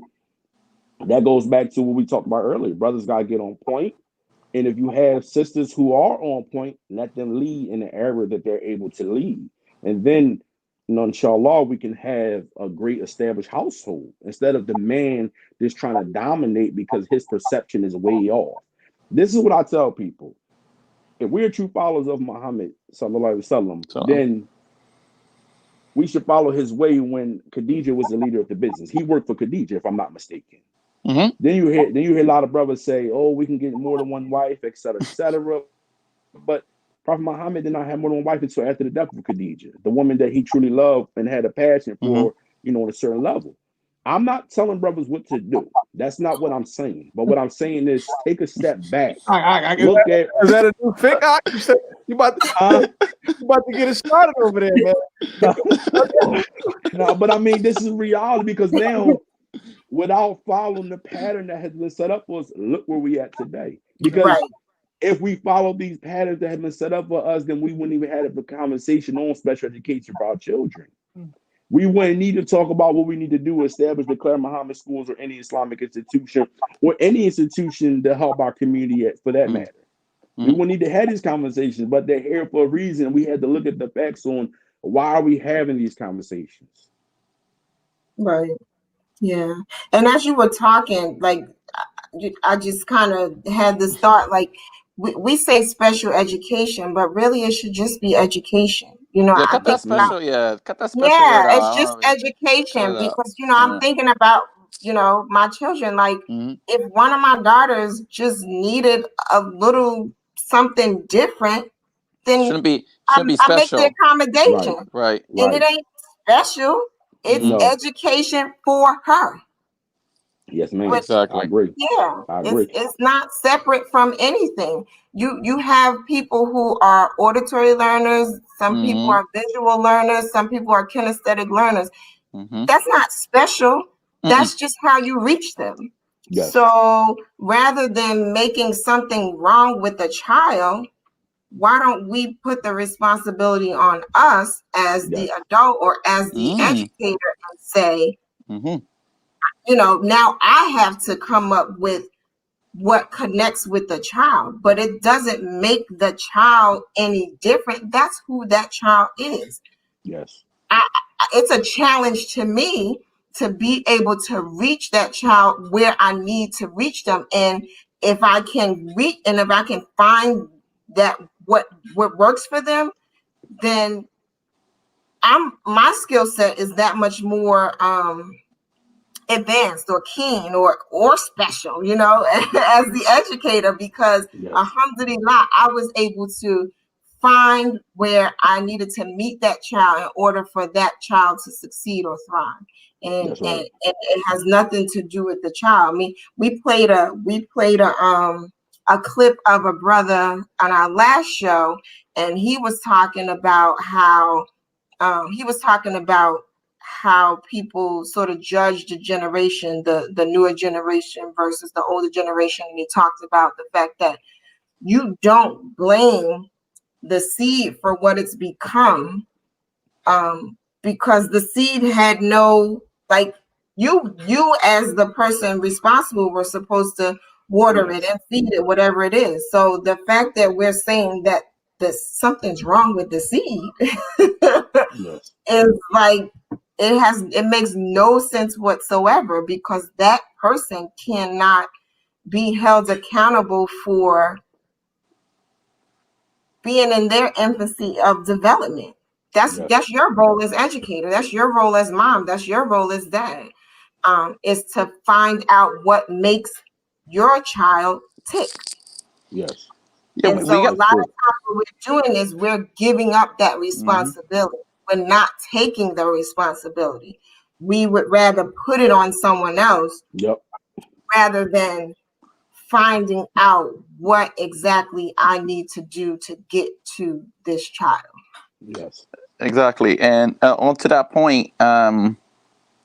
Speaker 5: that goes back to what we talked about earlier. Brothers got to get on point. And if you have sisters who are on point, let them lead in the area that they're able to lead. And then, inshallah, we can have a great established household instead of the man just trying to dominate because his perception is way off. This is what I tell people. If we're true followers of Muhammad, sallallahu alaihi wasallam, then we should follow his way when Khadijah was the leader of the business. He worked for Khadijah, if I'm not mistaken. Mm-hmm. Then you hear a lot of brothers say, oh, we can get more than one wife, et cetera, et cetera. But Prophet Muhammad did not have more than one wife until after the death of Khadijah, the woman that he truly loved and had a passion for, on a certain level. I'm not telling brothers what to do. That's not what I'm saying. But what I'm saying is take a step back. Is
Speaker 2: that a new fic? You about to get it started over there, man.
Speaker 5: No, but I mean, this is reality because now, without following the pattern that has been set up for us, look where we at today. Because if we follow these patterns that have been set up for us, then we wouldn't even have a conversation on special education for our children. We wouldn't need to talk about what we need to do to establish, declare Muhammad schools or any Islamic institution or any institution to help our community for that matter. We wouldn't need to have these conversations, but they're here for a reason. We had to look at the facts on why are we having these conversations.
Speaker 3: Right. Yeah. And as you were talking, like, I just kind of had this thought, like, we say special education, but really it should just be education.
Speaker 4: Cut that special.
Speaker 3: It's just education because, I'm thinking about, my children, like if one of my daughters just needed a little something different, then
Speaker 4: shouldn't be special.
Speaker 3: I make the accommodation.
Speaker 4: Right.
Speaker 3: And it ain't special. It's education for her.
Speaker 5: Yes, ma'am.
Speaker 4: Exactly.
Speaker 5: I agree.
Speaker 3: Yeah,
Speaker 5: I agree.
Speaker 3: it's not separate from anything. You have people who are auditory learners, some people are visual learners, some people are kinesthetic learners. That's not special. That's just how you reach them.
Speaker 5: Yes.
Speaker 3: So rather than making something wrong with the child, why don't we put the responsibility on us as the adult or as the educator and say, you know, now I have to come up with what connects with the child, but it doesn't make the child any different. That's who that child is.
Speaker 5: Yes.
Speaker 3: It's a challenge to me to be able to reach that child where I need to reach them. And if I can reach, and if I can find that what works for them, then my skill set is that much more advanced or keen or special, you know, as the educator, because alhamdulillah, I was able to find where I needed to meet that child in order for that child to succeed or thrive. And, and it has nothing to do with the child. I mean, we played a clip of a brother on our last show, and he was talking about how people sort of judge the generation, the newer generation versus the older generation. And he talked about the fact that you don't blame the seed for what it's become, because the seed had no, like, you as the person responsible were supposed to water it and feed it, whatever it is. So the fact that we're saying that something's wrong with the seed is like, it makes no sense whatsoever, because that person cannot be held accountable for being in their infancy of development. That's your role as educator. That's your role as mom. That's your role as dad. Is to find out what makes your child tick.
Speaker 5: Yes.
Speaker 4: Yeah,
Speaker 3: and so a lot of times what we're doing is we're giving up that responsibility. We're not taking the responsibility. We would rather put it on someone else rather than finding out what exactly I need to do to get to this child.
Speaker 5: Yes.
Speaker 4: Exactly. And on to that point,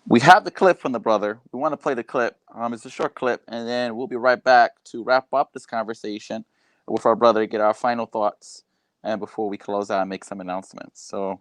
Speaker 4: we have the clip from the brother. We want to play the clip. It's a short clip, and then we'll be right back to wrap up this conversation with our brother, get our final thoughts, and before we close out and make some announcements. So,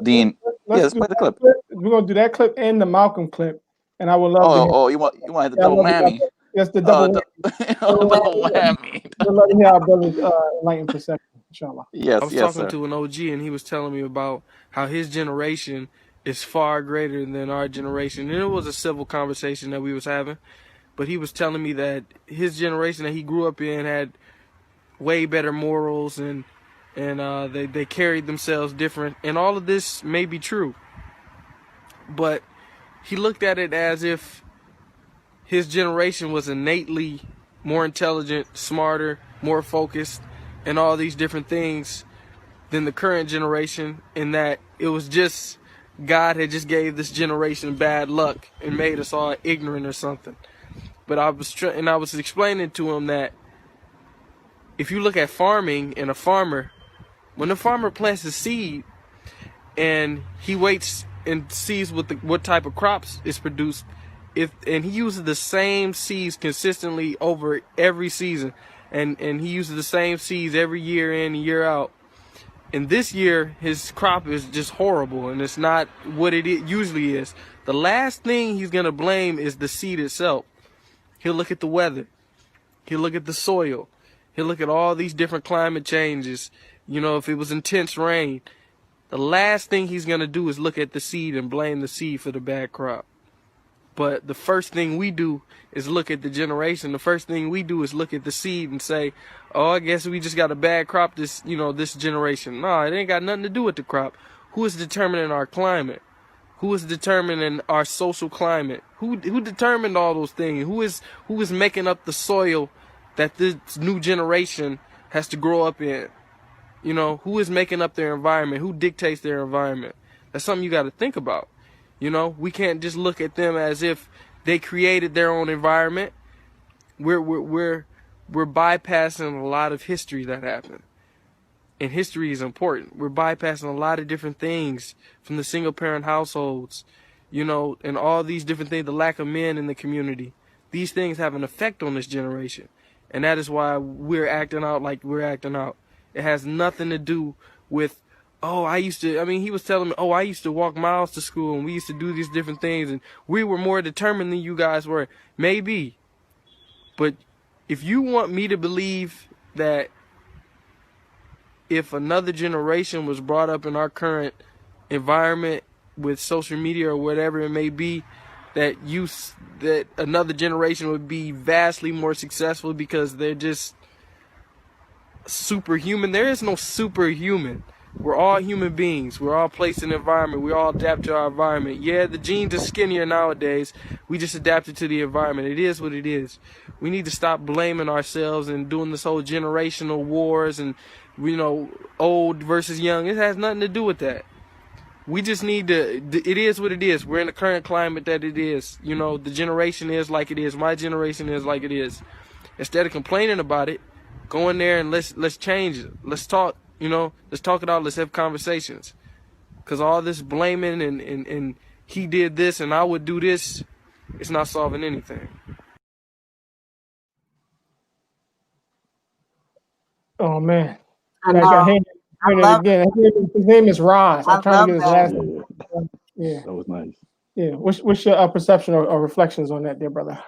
Speaker 4: Dean, let's play the clip.
Speaker 2: We're gonna do that clip and the Malcolm clip, and I would love to.
Speaker 4: Oh, you want the double whammy?
Speaker 2: Yes, the double
Speaker 4: whammy.
Speaker 2: We'd love to hear our brother's enlightened perception, inshallah.
Speaker 4: Yes,
Speaker 6: I was talking to an OG, and he was telling me about how his generation is far greater than our generation. And it was a civil conversation that we was having, but he was telling me that his generation that he grew up in had way better morals, and they carried themselves different. And all of this may be true, but he looked at it as if his generation was innately more intelligent, smarter, more focused, and all these different things than the current generation, in that it was just God had just gave this generation bad luck and made us all ignorant or something. But I was explaining to him that if you look at farming and a farmer, when the farmer plants a seed and he waits and sees what type of crops is produced, and he uses the same seeds consistently over every season, and he uses the same seeds every year in and year out. And this year, his crop is just horrible, and it's not what it usually is. The last thing he's going to blame is the seed itself. He'll look at the weather. He'll look at the soil. He'll look at all these different climate changes. You know, if it was intense rain. The last thing he's going to do is look at the seed and blame the seed for the bad crop. But the first thing we do is look at the generation. The first thing we do is look at the seed and say, oh, I guess we just got a bad crop this generation. No, it ain't got nothing to do with the crop. Who is determining our climate? Who is determining our social climate? Who determined all those things? Who is making up the soil that this new generation has to grow up in? You know, who is making up their environment? Who dictates their environment? That's something you got to think about. You know, we can't just look at them as if They created their own environment. We're bypassing a lot of history that happened. And history is important. We're bypassing a lot of different things from the single parent households, you know, and all these different things, the lack of men in the community. These things have an effect on this generation. And that is why we're acting out like we're acting out. It has nothing to do with, he was telling me, I used to walk miles to school and we used to do these different things and we were more determined than you guys were. Maybe. But if you want me to believe that if another generation was brought up in our current environment with social media or whatever it may be, that another generation would be vastly more successful because they're just superhuman. There is no superhuman. We're all human beings. We're all placed in an environment. We all adapt to our environment. Yeah, the genes are skinnier nowadays. We just adapted to the environment. It is what it is. We need to stop blaming ourselves and doing this whole generational wars and, you know, old versus young. It has nothing to do with that. We just need to, it is what it is. We're in the current climate that it is. You know, the generation is like it is. My generation is like it is. Instead of complaining about it, go in there and let's change it. Let's talk, you know, let's talk it out. Let's have conversations. Because all this blaming and he did this and I would do this, it's not solving anything.
Speaker 2: Oh, man.
Speaker 3: I know.
Speaker 2: Again. His name is Ron. I'm trying to get his last
Speaker 5: name.
Speaker 2: Yeah.
Speaker 5: That was nice.
Speaker 2: Yeah. What's your perception or reflections on that, dear brother?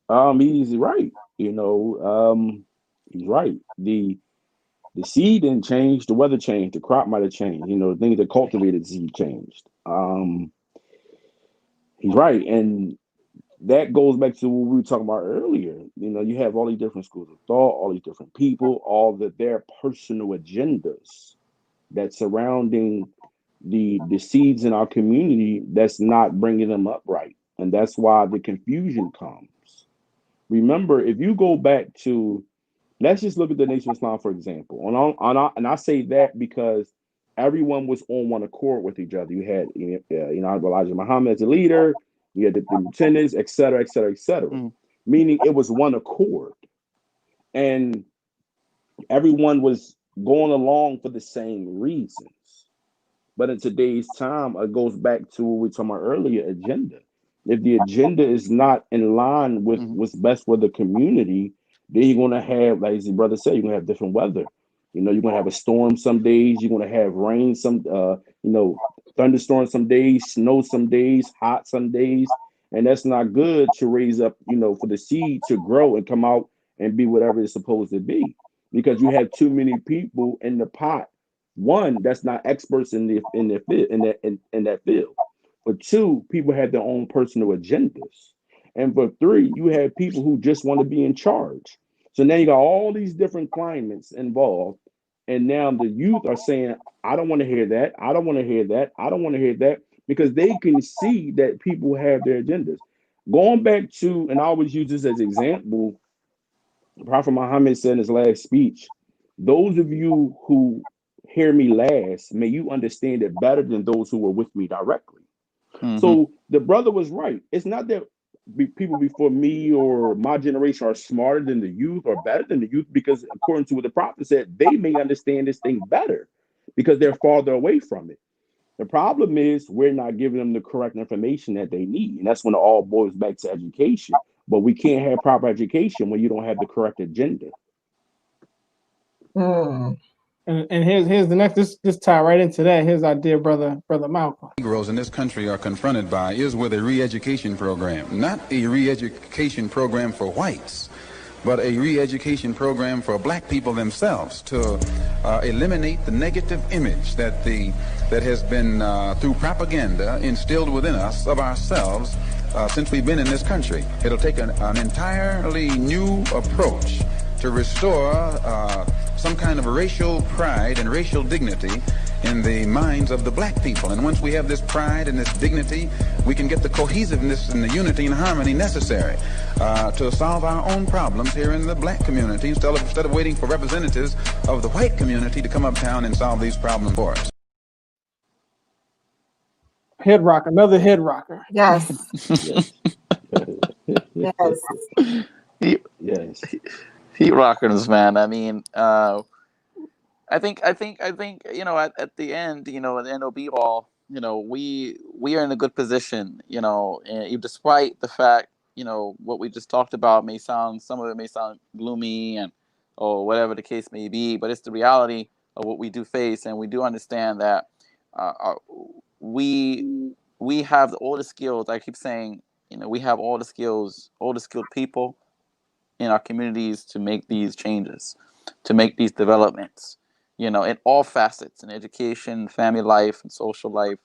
Speaker 5: He's right. You know, he's right. The seed didn't change, the weather changed, the crop might have changed. You know, the things that cultivated the seed changed. He's right. And that goes back to what we were talking about earlier. You know, you have all these different schools of thought, all these different people, all their personal agendas that surrounding the seeds in our community that's not bringing them up right. And that's why the confusion comes. Remember, if you go back to, let's just look at the Nation of Islam, for example. And I say that because everyone was on one accord with each other. You had, Elijah Muhammad as a leader, you had the lieutenants, et cetera, et cetera, et cetera. Meaning it was one accord. And everyone was going along for the same reasons. But in today's time, it goes back to what we were talking about earlier, agenda. If the agenda is not in line with what's best for the community, then you're going to have, like his brother said, you're going to have different weather. You know, you're going to have a storm some days. You're going to have rain some, thunderstorm some days, snow some days, hot some days. And that's not good to raise up, for the seed to grow and come out and be whatever it's supposed to be. Because you have too many people in the pot. One, that's not experts in that field. For two, people have their own personal agendas. And for three, you have people who just want to be in charge. So now you got all these different climates involved. And now the youth are saying, I don't want to hear that. I don't want to hear that. I don't want to hear that. Because they can see that people have their agendas. Going back to, and I always use this as an example, Prophet Muhammad said in his last speech, those of you who hear me last, may you understand it better than those who were with me directly. So the brother was right. It's not that people before me or my generation are smarter than the youth or better than the youth, because according to what the prophet said, they may understand this thing better because they're farther away from it. The problem is we're not giving them the correct information that they need. And that's when it all boils back to education. But we can't have proper education when you don't have the correct agenda.
Speaker 2: And here's the next, this tie right into that. Here's our dear brother Malcolm.
Speaker 7: Negroes in this country are confronted by is with a re-education program, not a re-education program for whites, but a re-education program for black people themselves to eliminate the negative image that has been through propaganda instilled within us of ourselves since we've been in this country. It'll take an entirely new approach to restore some kind of racial pride and racial dignity in the minds of the black people. And once we have this pride and this dignity, we can get the cohesiveness and the unity and harmony necessary to solve our own problems here in the black community instead of waiting for representatives of the white community to come uptown and solve these problems for us.
Speaker 2: Head rocker, another head rocker.
Speaker 3: Yes. Yes.
Speaker 5: Yes.
Speaker 4: Heat rockers, man. I mean, I think you know at the end, you know, at the end of be all, you know, we are in a good position, you know, and despite the fact, you know, what we just talked about may sound, some of it may sound gloomy and or whatever the case may be, but it's the reality of what we do face, and we do understand that we have all the skills. I keep saying, you know, we have all the skills, all the skilled people in our communities to make these changes, to make these developments, you know, in all facets, in education, family life, and social life,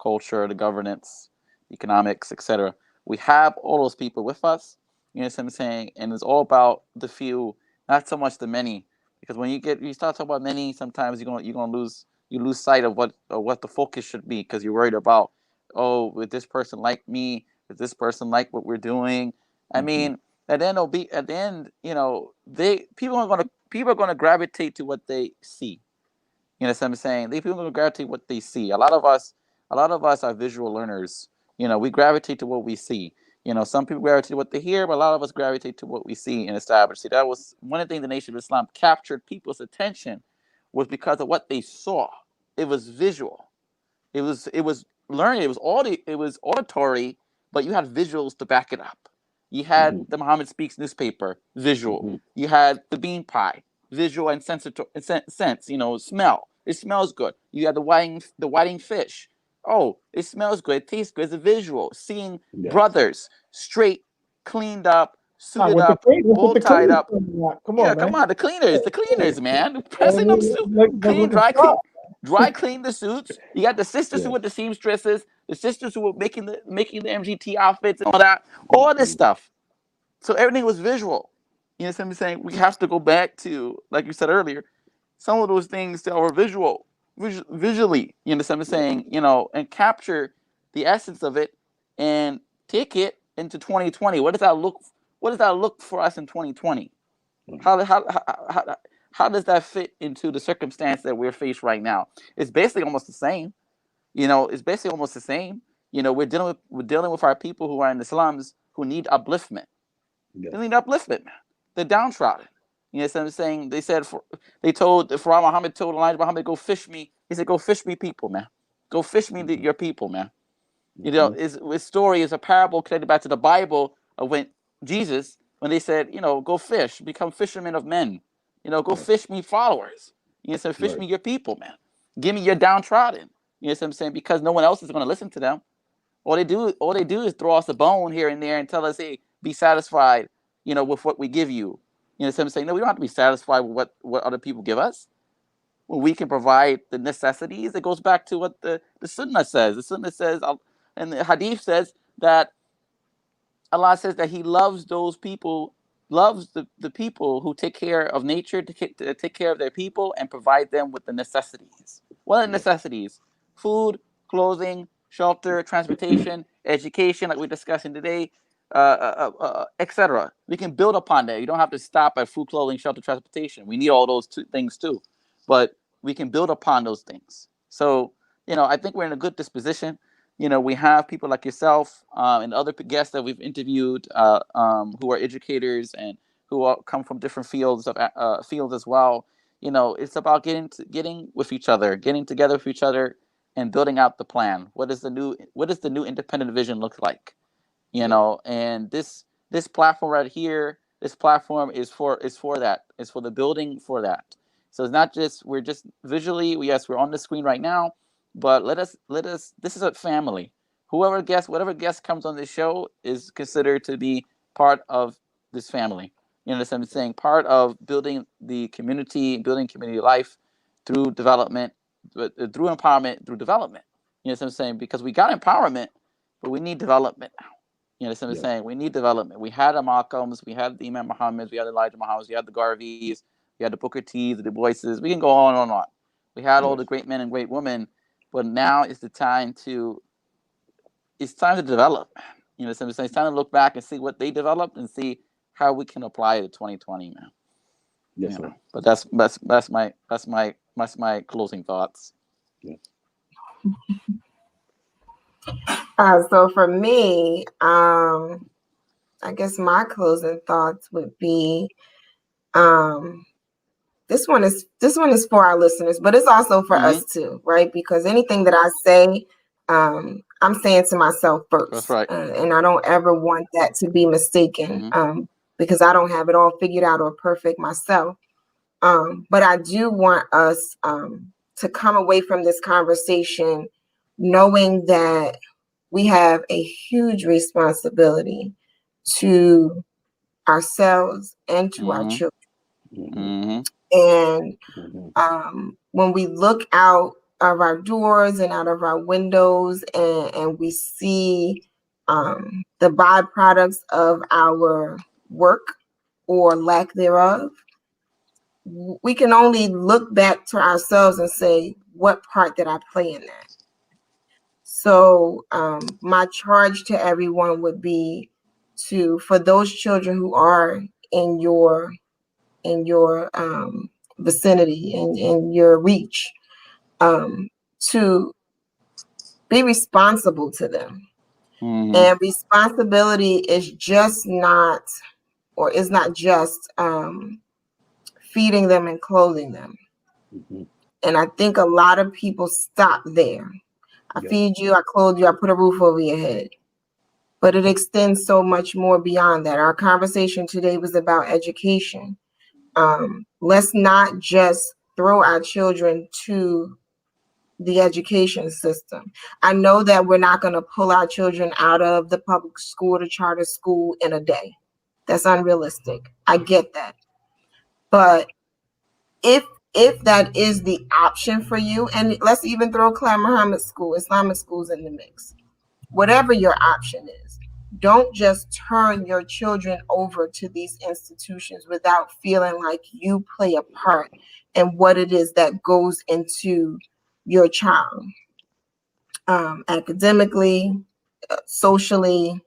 Speaker 4: culture, the governance, economics, etc. We have all those people with us, you know what I'm saying? And it's all about the few, not so much the many. Because when you start talking about many, sometimes you're gonna lose sight of what the focus should be, because you're worried about, oh, would this person like me? Does this person like what we're doing? I mean, at the end, you know, people are gonna gravitate to what they see. You know what I'm saying? People are gonna gravitate what they see. A lot of us are visual learners. You know, we gravitate to what we see. You know, some people gravitate to what they hear, but a lot of us gravitate to what we see and establish. See, that was one of the things the Nation of Islam captured people's attention, was because of what they saw. It was visual. It was learning. It was auditory, but you had visuals to back it up. You had the Muhammad Speaks newspaper, visual. You had the bean pie, visual and sense. You know, smell. It smells good. You had the whiting fish. Oh, it smells good. It tastes good. It's a visual. Seeing brothers straight, cleaned up, suited up, bow tied up.
Speaker 2: Come on, man.
Speaker 4: Come on, the cleaners, man, pressing them suits, dry clean the suits. You got the sisters who were the seamstresses, the sisters who were making the MGT outfits and all this stuff. So everything was visual. You know what I'm saying? We have to go back to, like you said earlier, some of those things that were visually. You know what I'm saying? You know, and capture the essence of it and take it into 2020. What does that look for us in 2020? How does that fit into the circumstance that we're faced right now? It's basically almost the same. You know, it's basically almost the same. You know, we're dealing with our people who are in the slums who need upliftment. They need upliftment. They're downtrodden. You know what I'm saying? Farah Muhammad told Elijah Muhammad, go fish me. He said, go fish me people, man. Go fish me your people, man. You know, his story is a parable connected back to the Bible of when Jesus, when they said, you know, go fish, become fishermen of men. You know, go fish me followers. You know, so fish me your people, man. Give me your downtrodden. You know what I'm saying? Because no one else is going to listen to them. All they do is throw us a bone here and there and tell us, hey, be satisfied, you know, with what we give you. You know what I'm saying? No, we don't have to be satisfied with what other people give us. When we can provide the necessities, it goes back to what the Sunnah says. The Sunnah says, and the Hadith says that Allah says that He loves those people, loves the people who take care of nature, to take care of their people and provide them with the necessities. What are the necessities? Food, clothing, shelter, transportation, education, like we're discussing today, etc. We can build upon that. You don't have to stop at food, clothing, shelter, transportation. We need all those things too, but we can build upon those things. So, you know, I think we're in a good disposition. You know, we have people like yourself and other guests that we've interviewed who are educators and who come from different fields as well. You know, it's about getting with each other, getting together with each other, and building out the plan. What does the new independent vision look like? You know, and this platform right here, this platform is for that. It's for the building for that. So it's not just we're just visually. Yes, we're on the screen right now. But let us. This is a family. Whatever guest comes on this show is considered to be part of this family. You know what I'm saying? Part of building the community, building community life through development, through empowerment, through development. You know what I'm saying? Because we got empowerment, but we need development now. You know what I'm saying? We need development. We had the Malcolms, we had the Imam Muhammads, we had the Elijah Muhammads, we had the Garveys, we had the Booker T's, the Du Boises. We can go on and on. We had all the great men and great women. But now is the time to develop. You know, what I'm saying? It's time to look back and see what they developed and see how we can apply it to 2020, man.
Speaker 5: Yes, sir.
Speaker 4: But that's my closing thoughts.
Speaker 5: Yeah.
Speaker 3: So for me, I guess my closing thoughts would be, this one is for our listeners, but it's also for us too, right? Because anything that I say, I'm saying to myself first.
Speaker 4: That's right.
Speaker 3: And I don't ever want that to be mistaken, because I don't have it all figured out or perfect myself. But I do want us to come away from this conversation knowing that we have a huge responsibility to ourselves and to our children. And when we look out of our doors and out of our windows and we see the byproducts of our work or lack thereof, we can only look back to ourselves and say, what part did I play in that? So my charge to everyone would be for those children who are in your vicinity, in your reach, to be responsible to them. And responsibility is not just feeding them and clothing them. And I think a lot of people stop there. I feed you, I clothe you, I put a roof over your head. But it extends so much more beyond that. Our conversation today was about education. Let's not just throw our children to the education system. I know that we're not going to pull our children out of the public school to charter school in a day. That's unrealistic. I get that. But if that is the option for you, and let's even throw Clan Muhammad School, Islamic schools in the mix, whatever your option is, don't just turn your children over to these institutions without feeling like you play a part in what it is that goes into your child, academically, socially,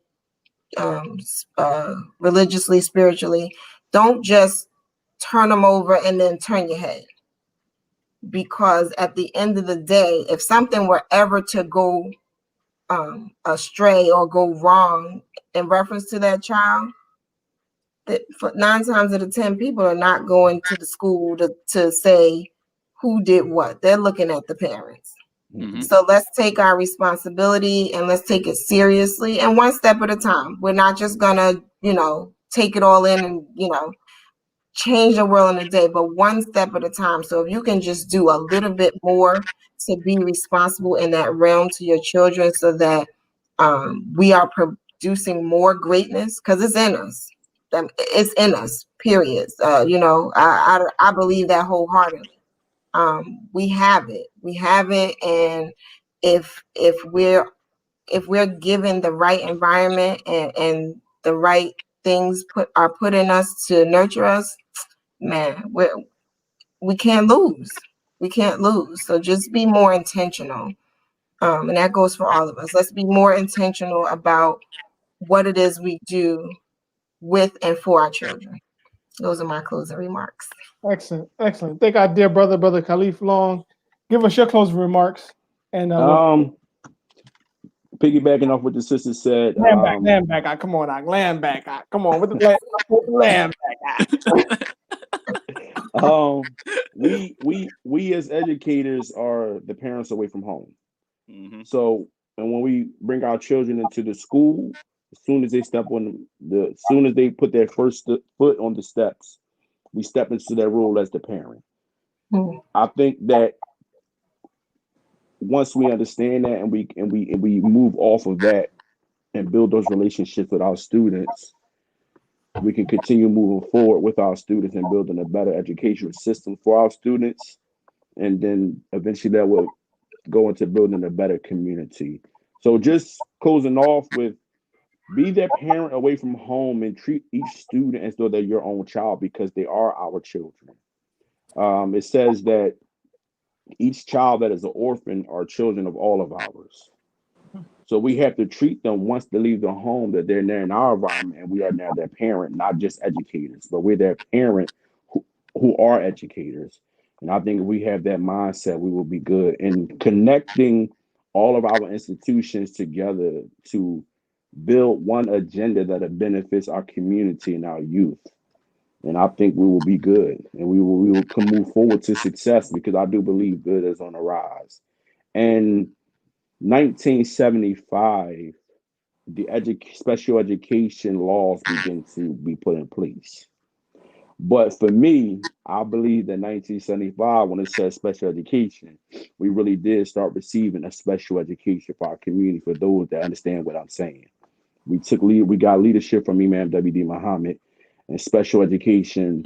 Speaker 3: religiously, spiritually. Don't just turn them over and then turn your head. Because at the end of the day, if something were ever to go astray or go wrong in reference to that child, that for 9 times out of 10 people are not going to the school to say who did what. They're looking at the parents. So let's take our responsibility and let's take it seriously, and one step at a time. We're not just gonna, take it all in and, change the world in a day, but one step at a time. So if you can just do a little bit more to be responsible in that realm to your children, so that we are producing more greatness, because it's in us. It's in us, period. I believe that wholeheartedly. We have it, and if we're given the right environment and the right things are put in us to nurture us, man, we can't lose. We can't lose. So just be more intentional. And that goes for all of us. Let's be more intentional about what it is we do with and for our children. Those are my closing remarks.
Speaker 2: Excellent. Thank our dear brother Khaleef Long. Give us your closing remarks. And
Speaker 5: piggybacking off what the sister said.
Speaker 2: Land back. Come on, land back. Come on, with the land
Speaker 5: back. We as educators are the parents away from home. So, and when we bring our children into the school, as soon as they put their first foot on the steps, we step into that role as the parent. I think that once we understand that and we move off of that and build those relationships with our students, we can continue moving forward with our students and building a better educational system for our students. And then eventually that will go into building a better community. So just closing off with, be that parent away from home and treat each student as though they're your own child, because they are our children. It says that each child that is an orphan are children of all of ours. So we have to treat them once they leave the home that they're there in our environment, and we are now their parent, not just educators, but we're their parent who are educators. And I think if we have that mindset, we will be good in connecting all of our institutions together to build one agenda that benefits our community and our youth. And I think we will be good, and we will move forward to success, because I do believe good is on the rise. And 1975, the special education laws begin to be put in place. But for me, I believe that 1975, when it says special education, we really did start receiving a special education for our community, for those that understand what I'm saying. We got leadership from Imam W.D. Muhammad, and special education,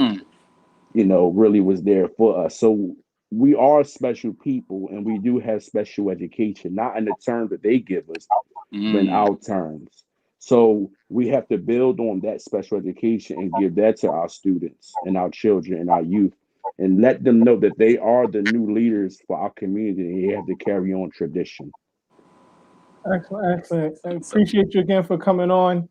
Speaker 5: really was there for us. So we are special people, and we do have special education, not in the terms that they give us, but in our terms. So we have to build on that special education and give that to our students and our children and our youth, and let them know that they are the new leaders for our community, and they have to carry on tradition.
Speaker 2: Excellent, excellent. I appreciate you again for coming on.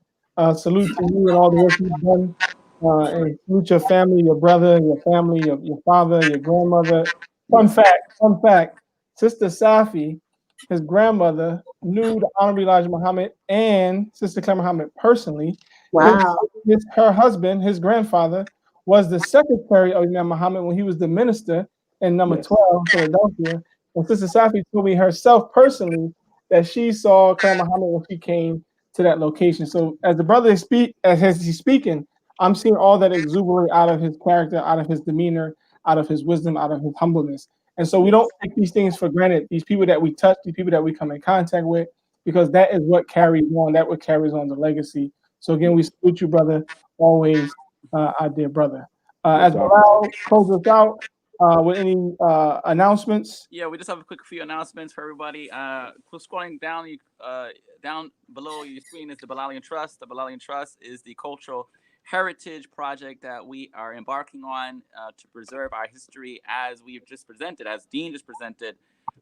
Speaker 2: Salute to you and all the work you've done. And salute your family, your brother, your family, your father, your grandmother. Fun fact. Sister Safi, his grandmother, knew the Honorable Elijah Muhammad and Sister Claire Muhammad personally.
Speaker 3: Wow.
Speaker 2: Her husband, his grandfather, was the secretary of Imam Muhammad when he was the minister in number 12, Philadelphia. And Sister Safi told me herself personally that she saw Claire Muhammad when she came to that location. So as the brother as he's speaking, I'm seeing all that exuberate out of his character, out of his demeanor, out of his wisdom, out of his humbleness. And so we don't take these things for granted. These people that we touch, these people that we come in contact with, because that is what carries on. That what carries on the legacy. So again, we salute you, brother, always, our dear brother. As Bilal closes us out, with any announcements?
Speaker 4: Yeah, we just have a quick few announcements for everybody. Scrolling down, down below your screen is the Bilalian Trust. The Bilalian Trust is the cultural heritage project that we are embarking on to preserve our history, as we've just presented, as Deen just presented,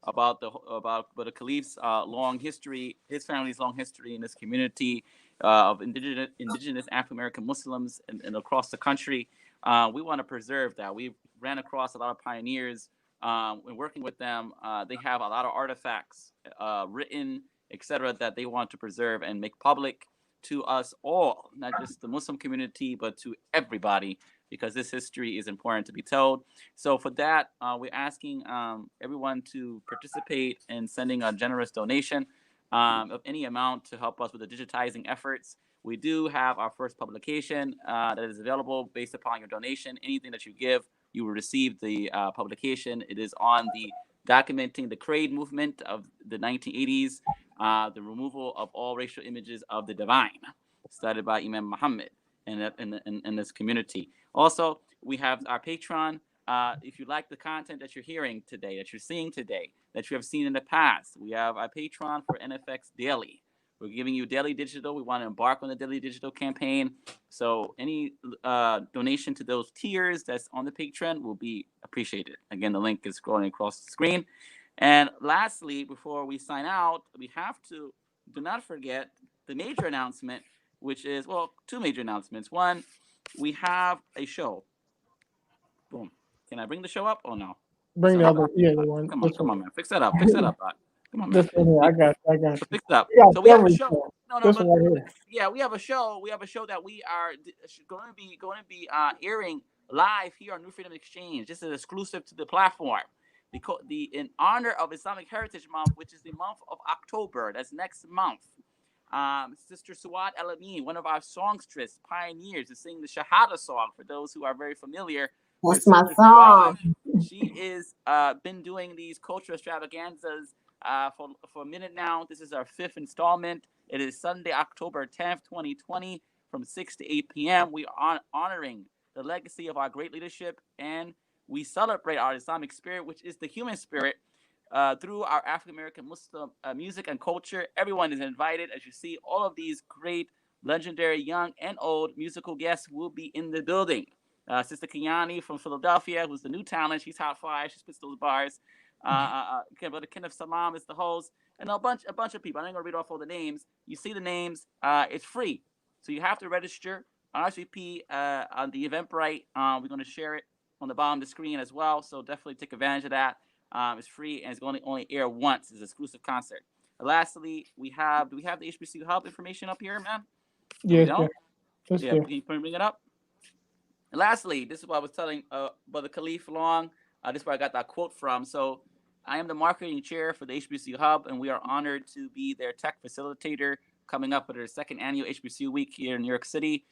Speaker 4: about the Khaleef's long history, his family's long history in this community of indigenous African American Muslims and across the country. We want to preserve that. We've ran across a lot of pioneers. When working with them, they have a lot of artifacts written, etc., that they want to preserve and make public to us all, not just the Muslim community, but to everybody, because this history is important to be told. So for that, we're asking everyone to participate in sending a generous donation of any amount to help us with the digitizing efforts. We do have our first publication that is available based upon your donation. Anything that you give, you will receive the publication. It is on the documenting the Crade movement of the 1980s, the removal of all racial images of the divine, started by Imam Muhammad in this community. Also, we have our Patreon. If you like the content that you're hearing today, that you're seeing today, that you have seen in the past, we have our Patreon for NFX Daily. We're giving you daily digital. We want to embark on the daily digital campaign. So any donation to those tiers that's on the Patreon will be appreciated. Again, the link is scrolling across the screen. And lastly, before we sign out, we have to do not forget the major announcement, which is, well, two major announcements. One, we have a show. Boom. Can I bring the show up or no?
Speaker 2: Bring the other one.
Speaker 4: Come on, man. Fix that up. Come on, man.
Speaker 2: I got you.
Speaker 4: Fix it up.
Speaker 2: Yeah,
Speaker 4: so we have a show. We have a show. We have a show that we are going to be airing live here on New Freedom Exchange. This is exclusive to the platform. Because in honor of Islamic Heritage Month, which is the month of October. That's next month. Sister Suad El Amin, one of our songstress pioneers, is singing the Shahada song. For those who are very familiar,
Speaker 3: that's my song.
Speaker 4: She is been doing these cultural extravaganzas for a minute now. This is our 5th installment. It is Sunday, October 10th, 2020, from 6 to 8 p.m. We are honoring the legacy of our great leadership, and we celebrate our Islamic spirit, which is the human spirit, through our African-American Muslim music and culture. Everyone is invited. As you see, all of these great, legendary, young and old musical guests will be in the building. Sister Kenyani from Philadelphia, who's the new talent. She's hot fire. She spits those bars. Brother Kenneth Salam is the host, and a bunch of people. I'm not gonna read off all the names. You see the names. It's free, so you have to register. RSVP on the Eventbrite. We're gonna share it on the bottom of the screen as well. So definitely take advantage of that. It's free and it's going to only air once. It's an exclusive concert. Lastly, do we have the HBCU Hub information up here, man?
Speaker 2: Yes,
Speaker 4: Can you bring it up? And lastly, this is what I was telling Brother Khaleef Long. This is where I got that quote from. So I am the marketing chair for the HBCU Hub, and we are honored to be their tech facilitator coming up with their second annual HBCU week here in New York City,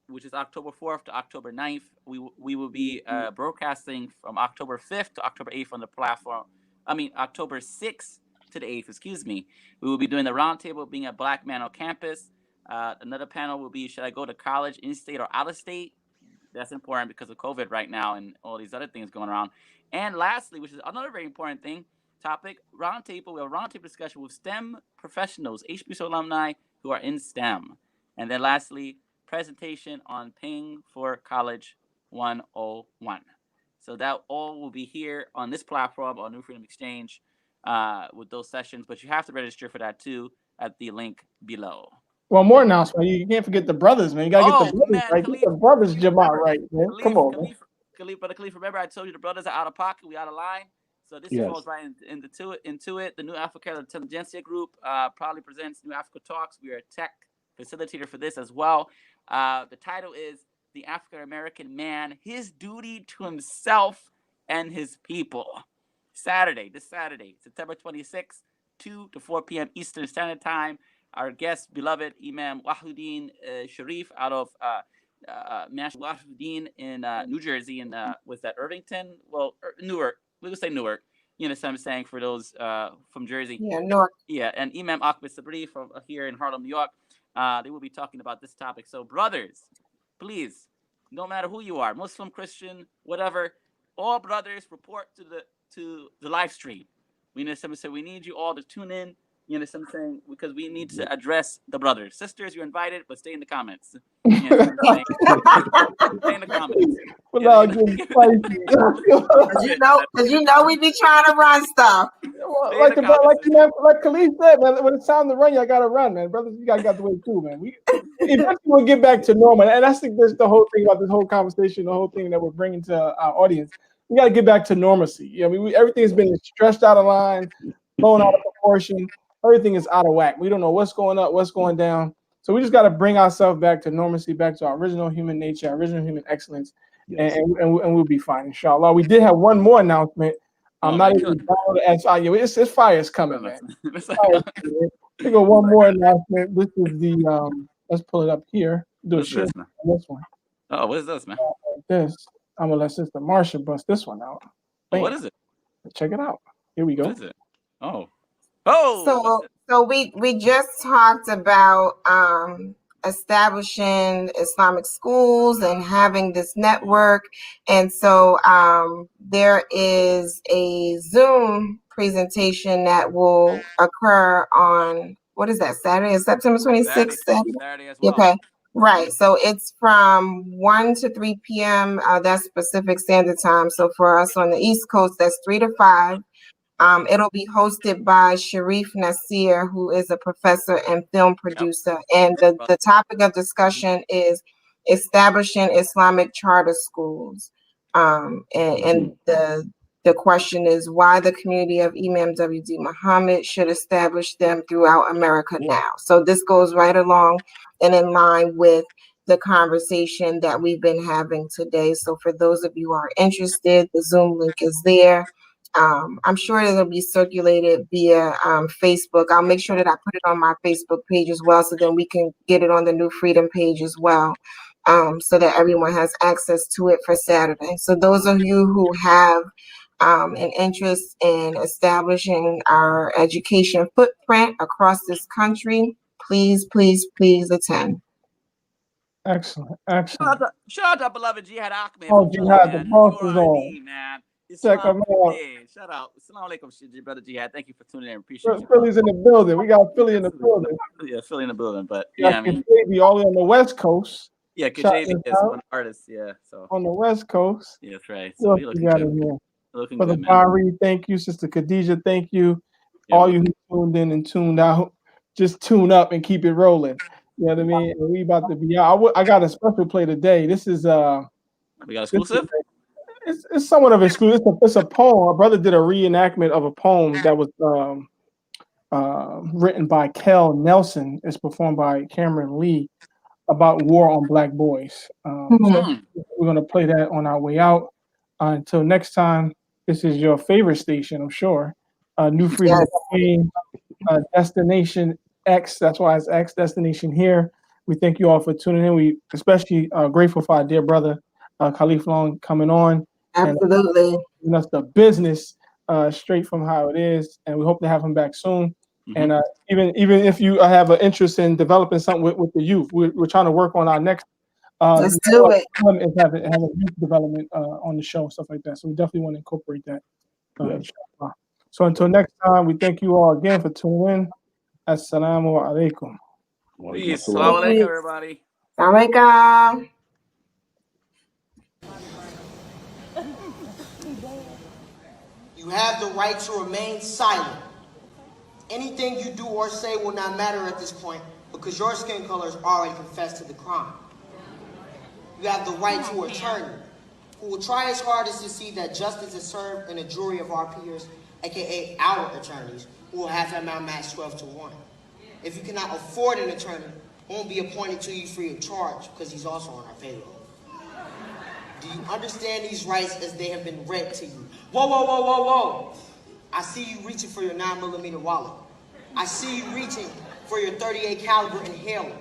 Speaker 4: which is October 4th to October 9th. We will be broadcasting from October 5th to October 8th on the platform. October 6th to the 8th, excuse me. We will be doing the roundtable being a Black man on campus. Another panel will be, should I go to college in-state or out-of-state? That's important because of COVID right now and all these other things going around. And lastly, which is another very important topic, roundtable. We have a roundtable discussion with STEM professionals, HBCU alumni who are in STEM. And then lastly, presentation on paying for college 101. So that all will be here on this platform on New Freedom Exchange with those sessions. But you have to register for that too at the link below.
Speaker 2: One more announcement. You can't forget the brothers, man. You gotta get the brothers right. Get the brothers Jamaat right, man. Come on, man.
Speaker 4: Khaleef, remember I told you the brothers are out of pocket. We out of line. So this falls right into it. The New Africa Intelligentsia Group proudly presents New Africa Talks. We are a tech facilitator for this as well. The title is The African American Man, His Duty to Himself and His People. This Saturday, September 26th, 2 to 4 p.m. Eastern Standard Time. Our guest, beloved Imam Wahiduddin Sharif out of Wahiduddin in New Jersey, and was that Irvington? Well, Newark. We would say Newark. You know what I'm saying for those from Jersey.
Speaker 3: Yeah, Newark.
Speaker 4: Yeah, and Imam Ahmed Sabri from here in Harlem, New York. They will be talking about this topic. So, brothers, please, no matter who you are, Muslim, Christian, whatever, all brothers report to the live stream. We need you all to tune in. You know what I'm saying? Because we need to address the brothers. Sisters, you're invited, but stay in the comments. You know what I'm saying? Stay in the comments.
Speaker 2: Without getting spicy.
Speaker 3: Because you know we be trying to run stuff.
Speaker 2: Like Khaleef said, man, when it's time to run, y'all gotta run, man. Brothers, you got the way too, man. We eventually will get back to normal. And I think that's the whole thing about this whole conversation, the whole thing that we're bringing to our audience. We got to get back to normalcy. Everything's been stretched out of line, blown out of proportion. Everything is out of whack. We don't know what's going up, what's going down. So we just got to bring ourselves back to normalcy, back to our original human nature, our original human excellence, and we'll be fine, inshallah. We did have one more announcement. It's fire's coming, man. We got one more announcement. This is the let's pull it up here. Do this one.
Speaker 4: Oh, what is this, man?
Speaker 2: I'm gonna let Sister Marsha bust this one out.
Speaker 4: What is it?
Speaker 2: Check it out. Here we go.
Speaker 4: What is it?
Speaker 3: So we just talked about establishing Islamic schools and having this network, and so there is a Zoom presentation that will occur on Saturday? Is September 26th?
Speaker 4: Saturday as well.
Speaker 3: Okay. Right. So it's from 1 to 3 p.m. That's Pacific Standard Time. So for us on the East Coast, that's 3 to 5. It'll be hosted by Sharif Nasir, who is a professor and film producer. And the topic of discussion is establishing Islamic charter schools. And the question is why the community of Imam W.D. Muhammad should establish them throughout America now. So this goes right along and in line with the conversation that we've been having today. So for those of you who are interested, the Zoom link is there. I'm sure it'll be circulated via Facebook. I'll make sure that I put it on my Facebook page as well, so then we can get it on the New Freedom page as well, so that everyone has access to it for Saturday. So those of you who have an interest in establishing our education footprint across this country, please attend.
Speaker 2: Excellent.
Speaker 4: Shout out beloved Jihad Ahmed.
Speaker 2: Oh, Jihad, the boss is on.
Speaker 4: Man.
Speaker 2: Check them out.
Speaker 4: Shout out. Assalamu alaikum, brother Jihad. Thank you for tuning in. Appreciate you.
Speaker 2: Philly's in the building. We got Philly in the building.
Speaker 4: Yeah, Philly in the building. But
Speaker 2: Kajabi all on the West Coast.
Speaker 4: Yeah, Kajabi is one artist. Yeah, so
Speaker 2: on the West Coast.
Speaker 4: Yeah, that's right. So we looking good. Looking
Speaker 2: Brother
Speaker 4: good, man.
Speaker 2: Bari, thank you. Sister Khadijah, thank you. All you who tuned in and tuned out, just tune up and keep it rolling. You know what I mean? And we about to be out. I got a special play today. This is
Speaker 4: we got exclusive.
Speaker 2: It's somewhat of exclusive. It's a poem. My brother did a reenactment of a poem that was written by Kel Nelson. It's performed by Cameron Lee about war on black boys. So we're going to play that on our way out. Until next time, this is your favorite station, I'm sure. New Freedom Campaign, Destination X. That's why it's X, Destination Here. We thank you all for tuning in. We especially grateful for our dear brother, Khaleef Long, coming on.
Speaker 3: Absolutely.
Speaker 2: And giving us the business straight from how it is. And we hope to have him back soon. And even if you have an interest in developing something with the youth, we're trying to work on our next.
Speaker 3: Let's do it.
Speaker 2: Is having youth development on the show, stuff like that. So we definitely want to incorporate that. So until next time, we thank you all again for tuning in. Assalamu alaikum.
Speaker 4: Peace. Assalamu alaikum, everybody.
Speaker 3: Assalamu alaikum.
Speaker 8: You have the right to remain silent. Anything you do or say will not matter at this point because your skin color has already confessed to the crime. You have the right to an attorney who will try his hardest to see that justice is served in a jury of our peers, aka our attorneys, who will have him outmatched 12-1. If you cannot afford an attorney, he won't be appointed to you free of charge because he's also on our payroll. Do you understand these rights as they have been read to you? Whoa, whoa, whoa, whoa, whoa. I see you reaching for your 9mm wallet. I see you reaching for your .38 caliber inhaler.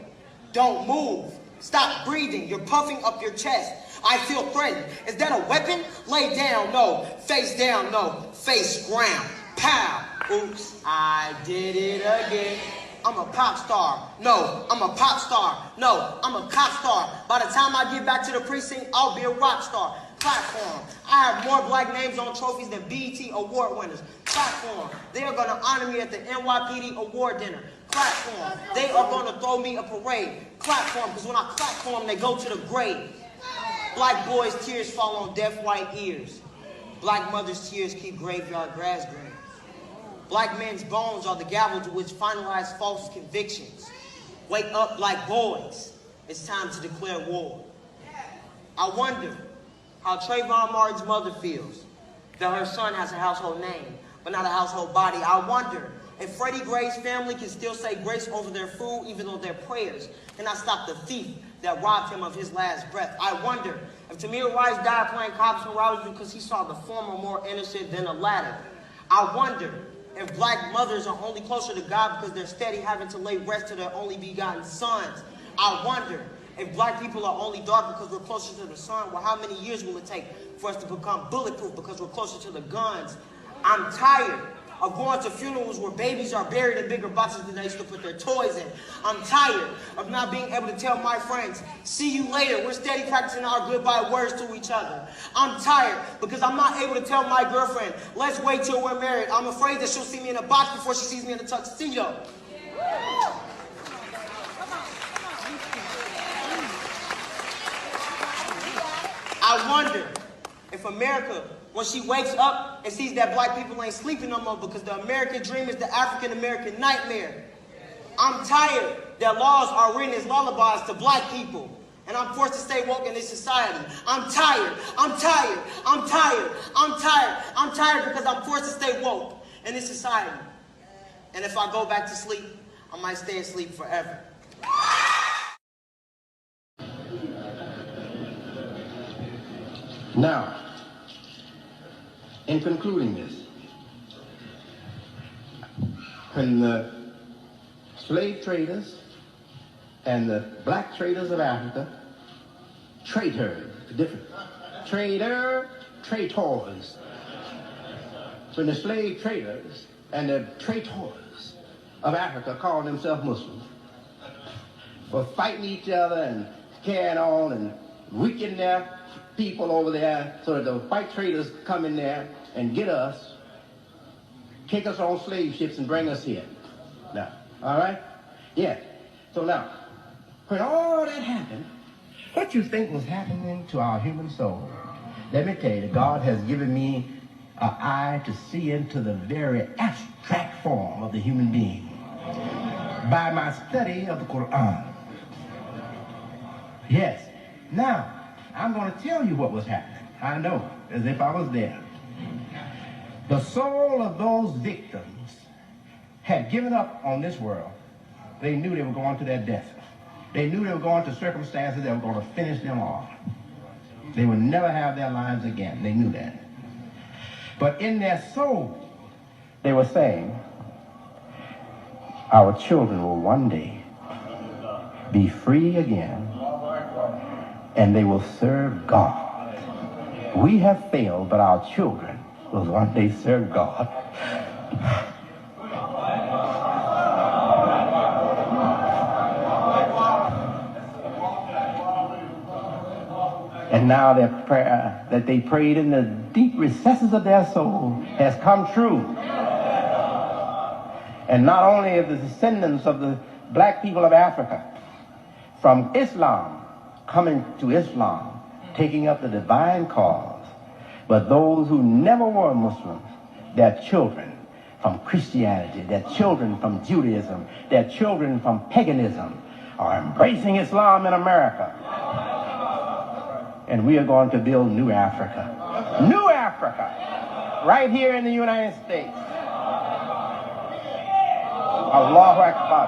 Speaker 8: Don't move. Stop breathing. You're puffing up your chest. I feel threatened. Is that a weapon? Lay down. No. Face down. No. Face ground. Pow. Oops. I did it again. I'm a pop star. No. I'm a pop star. No. I'm a cop star. By the time I get back to the precinct, I'll be a rock star. Platform. I have more black names on trophies than BET award winners. Platform. They are going to honor me at the NYPD award dinner. Platform. They are going to throw me a parade. Platform. Because when I platform, they go to the grave. Black boys' tears fall on deaf white ears. Black mothers' tears keep graveyard grass green. Black men's bones are the gavel to which finalize false convictions. Wake up, black boys. It's time to declare war. I wonder how Trayvon Martin's mother feels that her son has a household name, but not a household body. I wonder if Freddie Gray's family can still say grace over their food, even though their prayers cannot stop the thief that robbed him of his last breath. I wonder if Tamir Rice died playing cops and robbers because he saw the former more innocent than the latter. I wonder if black mothers are only closer to God because they're steady having to lay rest to their only begotten sons. I wonder if black people are only dark because we're closer to the sun. Well, how many years will it take for us to become bulletproof because we're closer to the guns? I'm tired of going to funerals where babies are buried in bigger boxes than they used to put their toys in. I'm tired of not being able to tell my friends, see you later. We're steady practicing our goodbye words to each other. I'm tired because I'm not able to tell my girlfriend, let's wait till we're married. I'm afraid that she'll see me in a box before she sees me in a tuxedo. I wonder if America, when she wakes up and sees that black people ain't sleeping no more because the American dream is the African-American nightmare. I'm tired that laws are written as lullabies to black people, and I'm forced to stay woke in this society. I'm tired. I'm tired. I'm tired. I'm tired. I'm tired because I'm forced to stay woke in this society. And if I go back to sleep, I might stay asleep forever.
Speaker 9: Now, in concluding this, when the slave traders and the black traders of Africa, traitors, different, traitors, when the slave traders and the traitors of Africa called themselves Muslims, were fighting each other and carrying on and weakening their people over there so that the white traders come in there and get us, take us on slave ships and bring us here. Now, all right? Yeah. So now, when all that happened, what you think was happening to our human soul? Let me tell you, God has given me an eye to see into the very abstract form of the human being by my study of the Quran. Yes. Now, I'm going to tell you what was happening. I know, as if I was there. The soul of those victims had given up on this world, they knew they were going to their death. They knew they were going to circumstances that were going to finish them off. They would never have their lives again. They knew that. But in their soul, they were saying, our children will one day be free again, and they will serve God. We have failed, but our children will one day serve God. And now their prayer that they prayed in the deep recesses of their soul has come true. And not only are the descendants of the black people of Africa from Islam coming to Islam, taking up the divine cause, but those who never were Muslims, their children from Christianity, their children from Judaism, their children from paganism are embracing Islam in America. And we are going to build New Africa. New Africa, right here in the United States. Allahu Akbar.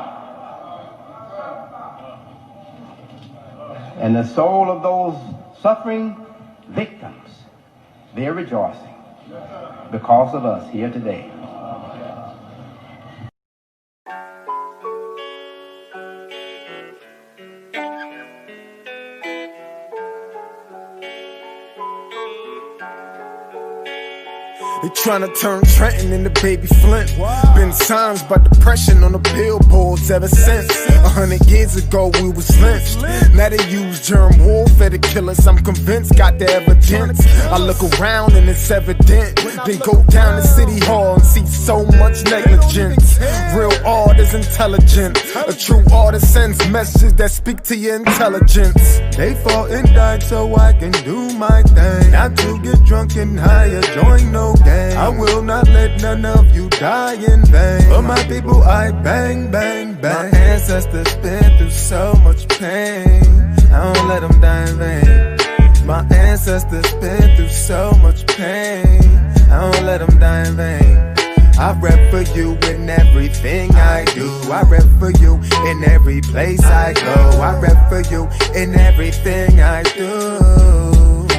Speaker 9: And the soul of those suffering victims, they're rejoicing because of us here today.
Speaker 1: They tryna turn Trenton into Baby Flint. Been signs by depression on the billboards ever since. 100 years ago we was lynched. Now they use germ warfare to kill us. I'm convinced, got the evidence. I look around and it's evident. Then go down to City Hall and see so much negligence. Real art is intelligent. A true artist sends messages that speak to your intelligence. They fought and died so I can do my thing. Not to get drunk and high or join no game. I will not let none of you die in vain. For my people I bang, bang, bang. My ancestors been through so much pain. I don't let them die in vain. My ancestors been through so much pain. I don't let them die in vain. I rep for you in everything I do. I rep for you in every place I go. I rep for you in everything I do.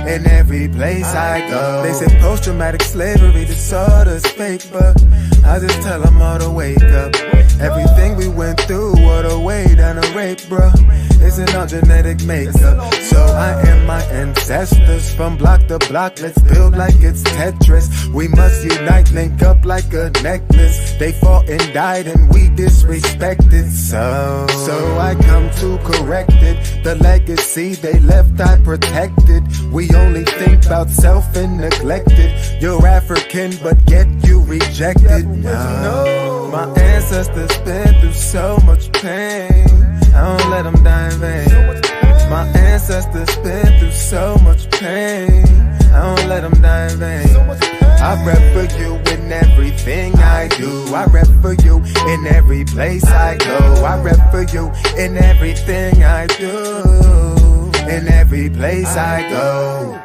Speaker 1: In every place I go. They say post-traumatic slavery disorder's fake, but I just tell them all to wake up. Everything we went through, what a way down a rape, bro. Isn't our genetic makeup. So I am my ancestors from block to block. Let's build like it's Tetris. We must unite, link up like a necklace. They fought and died and we disrespected. So I come to correct it. The legacy they left I protected. We only think about self and neglected. You're African but yet you rejected. No, my ancestors been through so much pain. I don't let them die in vain. My ancestors been through so much pain. I don't let them die in vain. I rep for you in everything I do. I rep for you in every place I go. I rep for you in everything I do. In every place I go.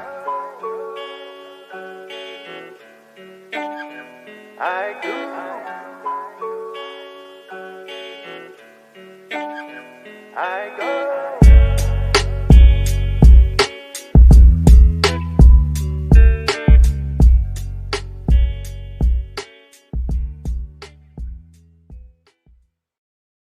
Speaker 1: I do. I go.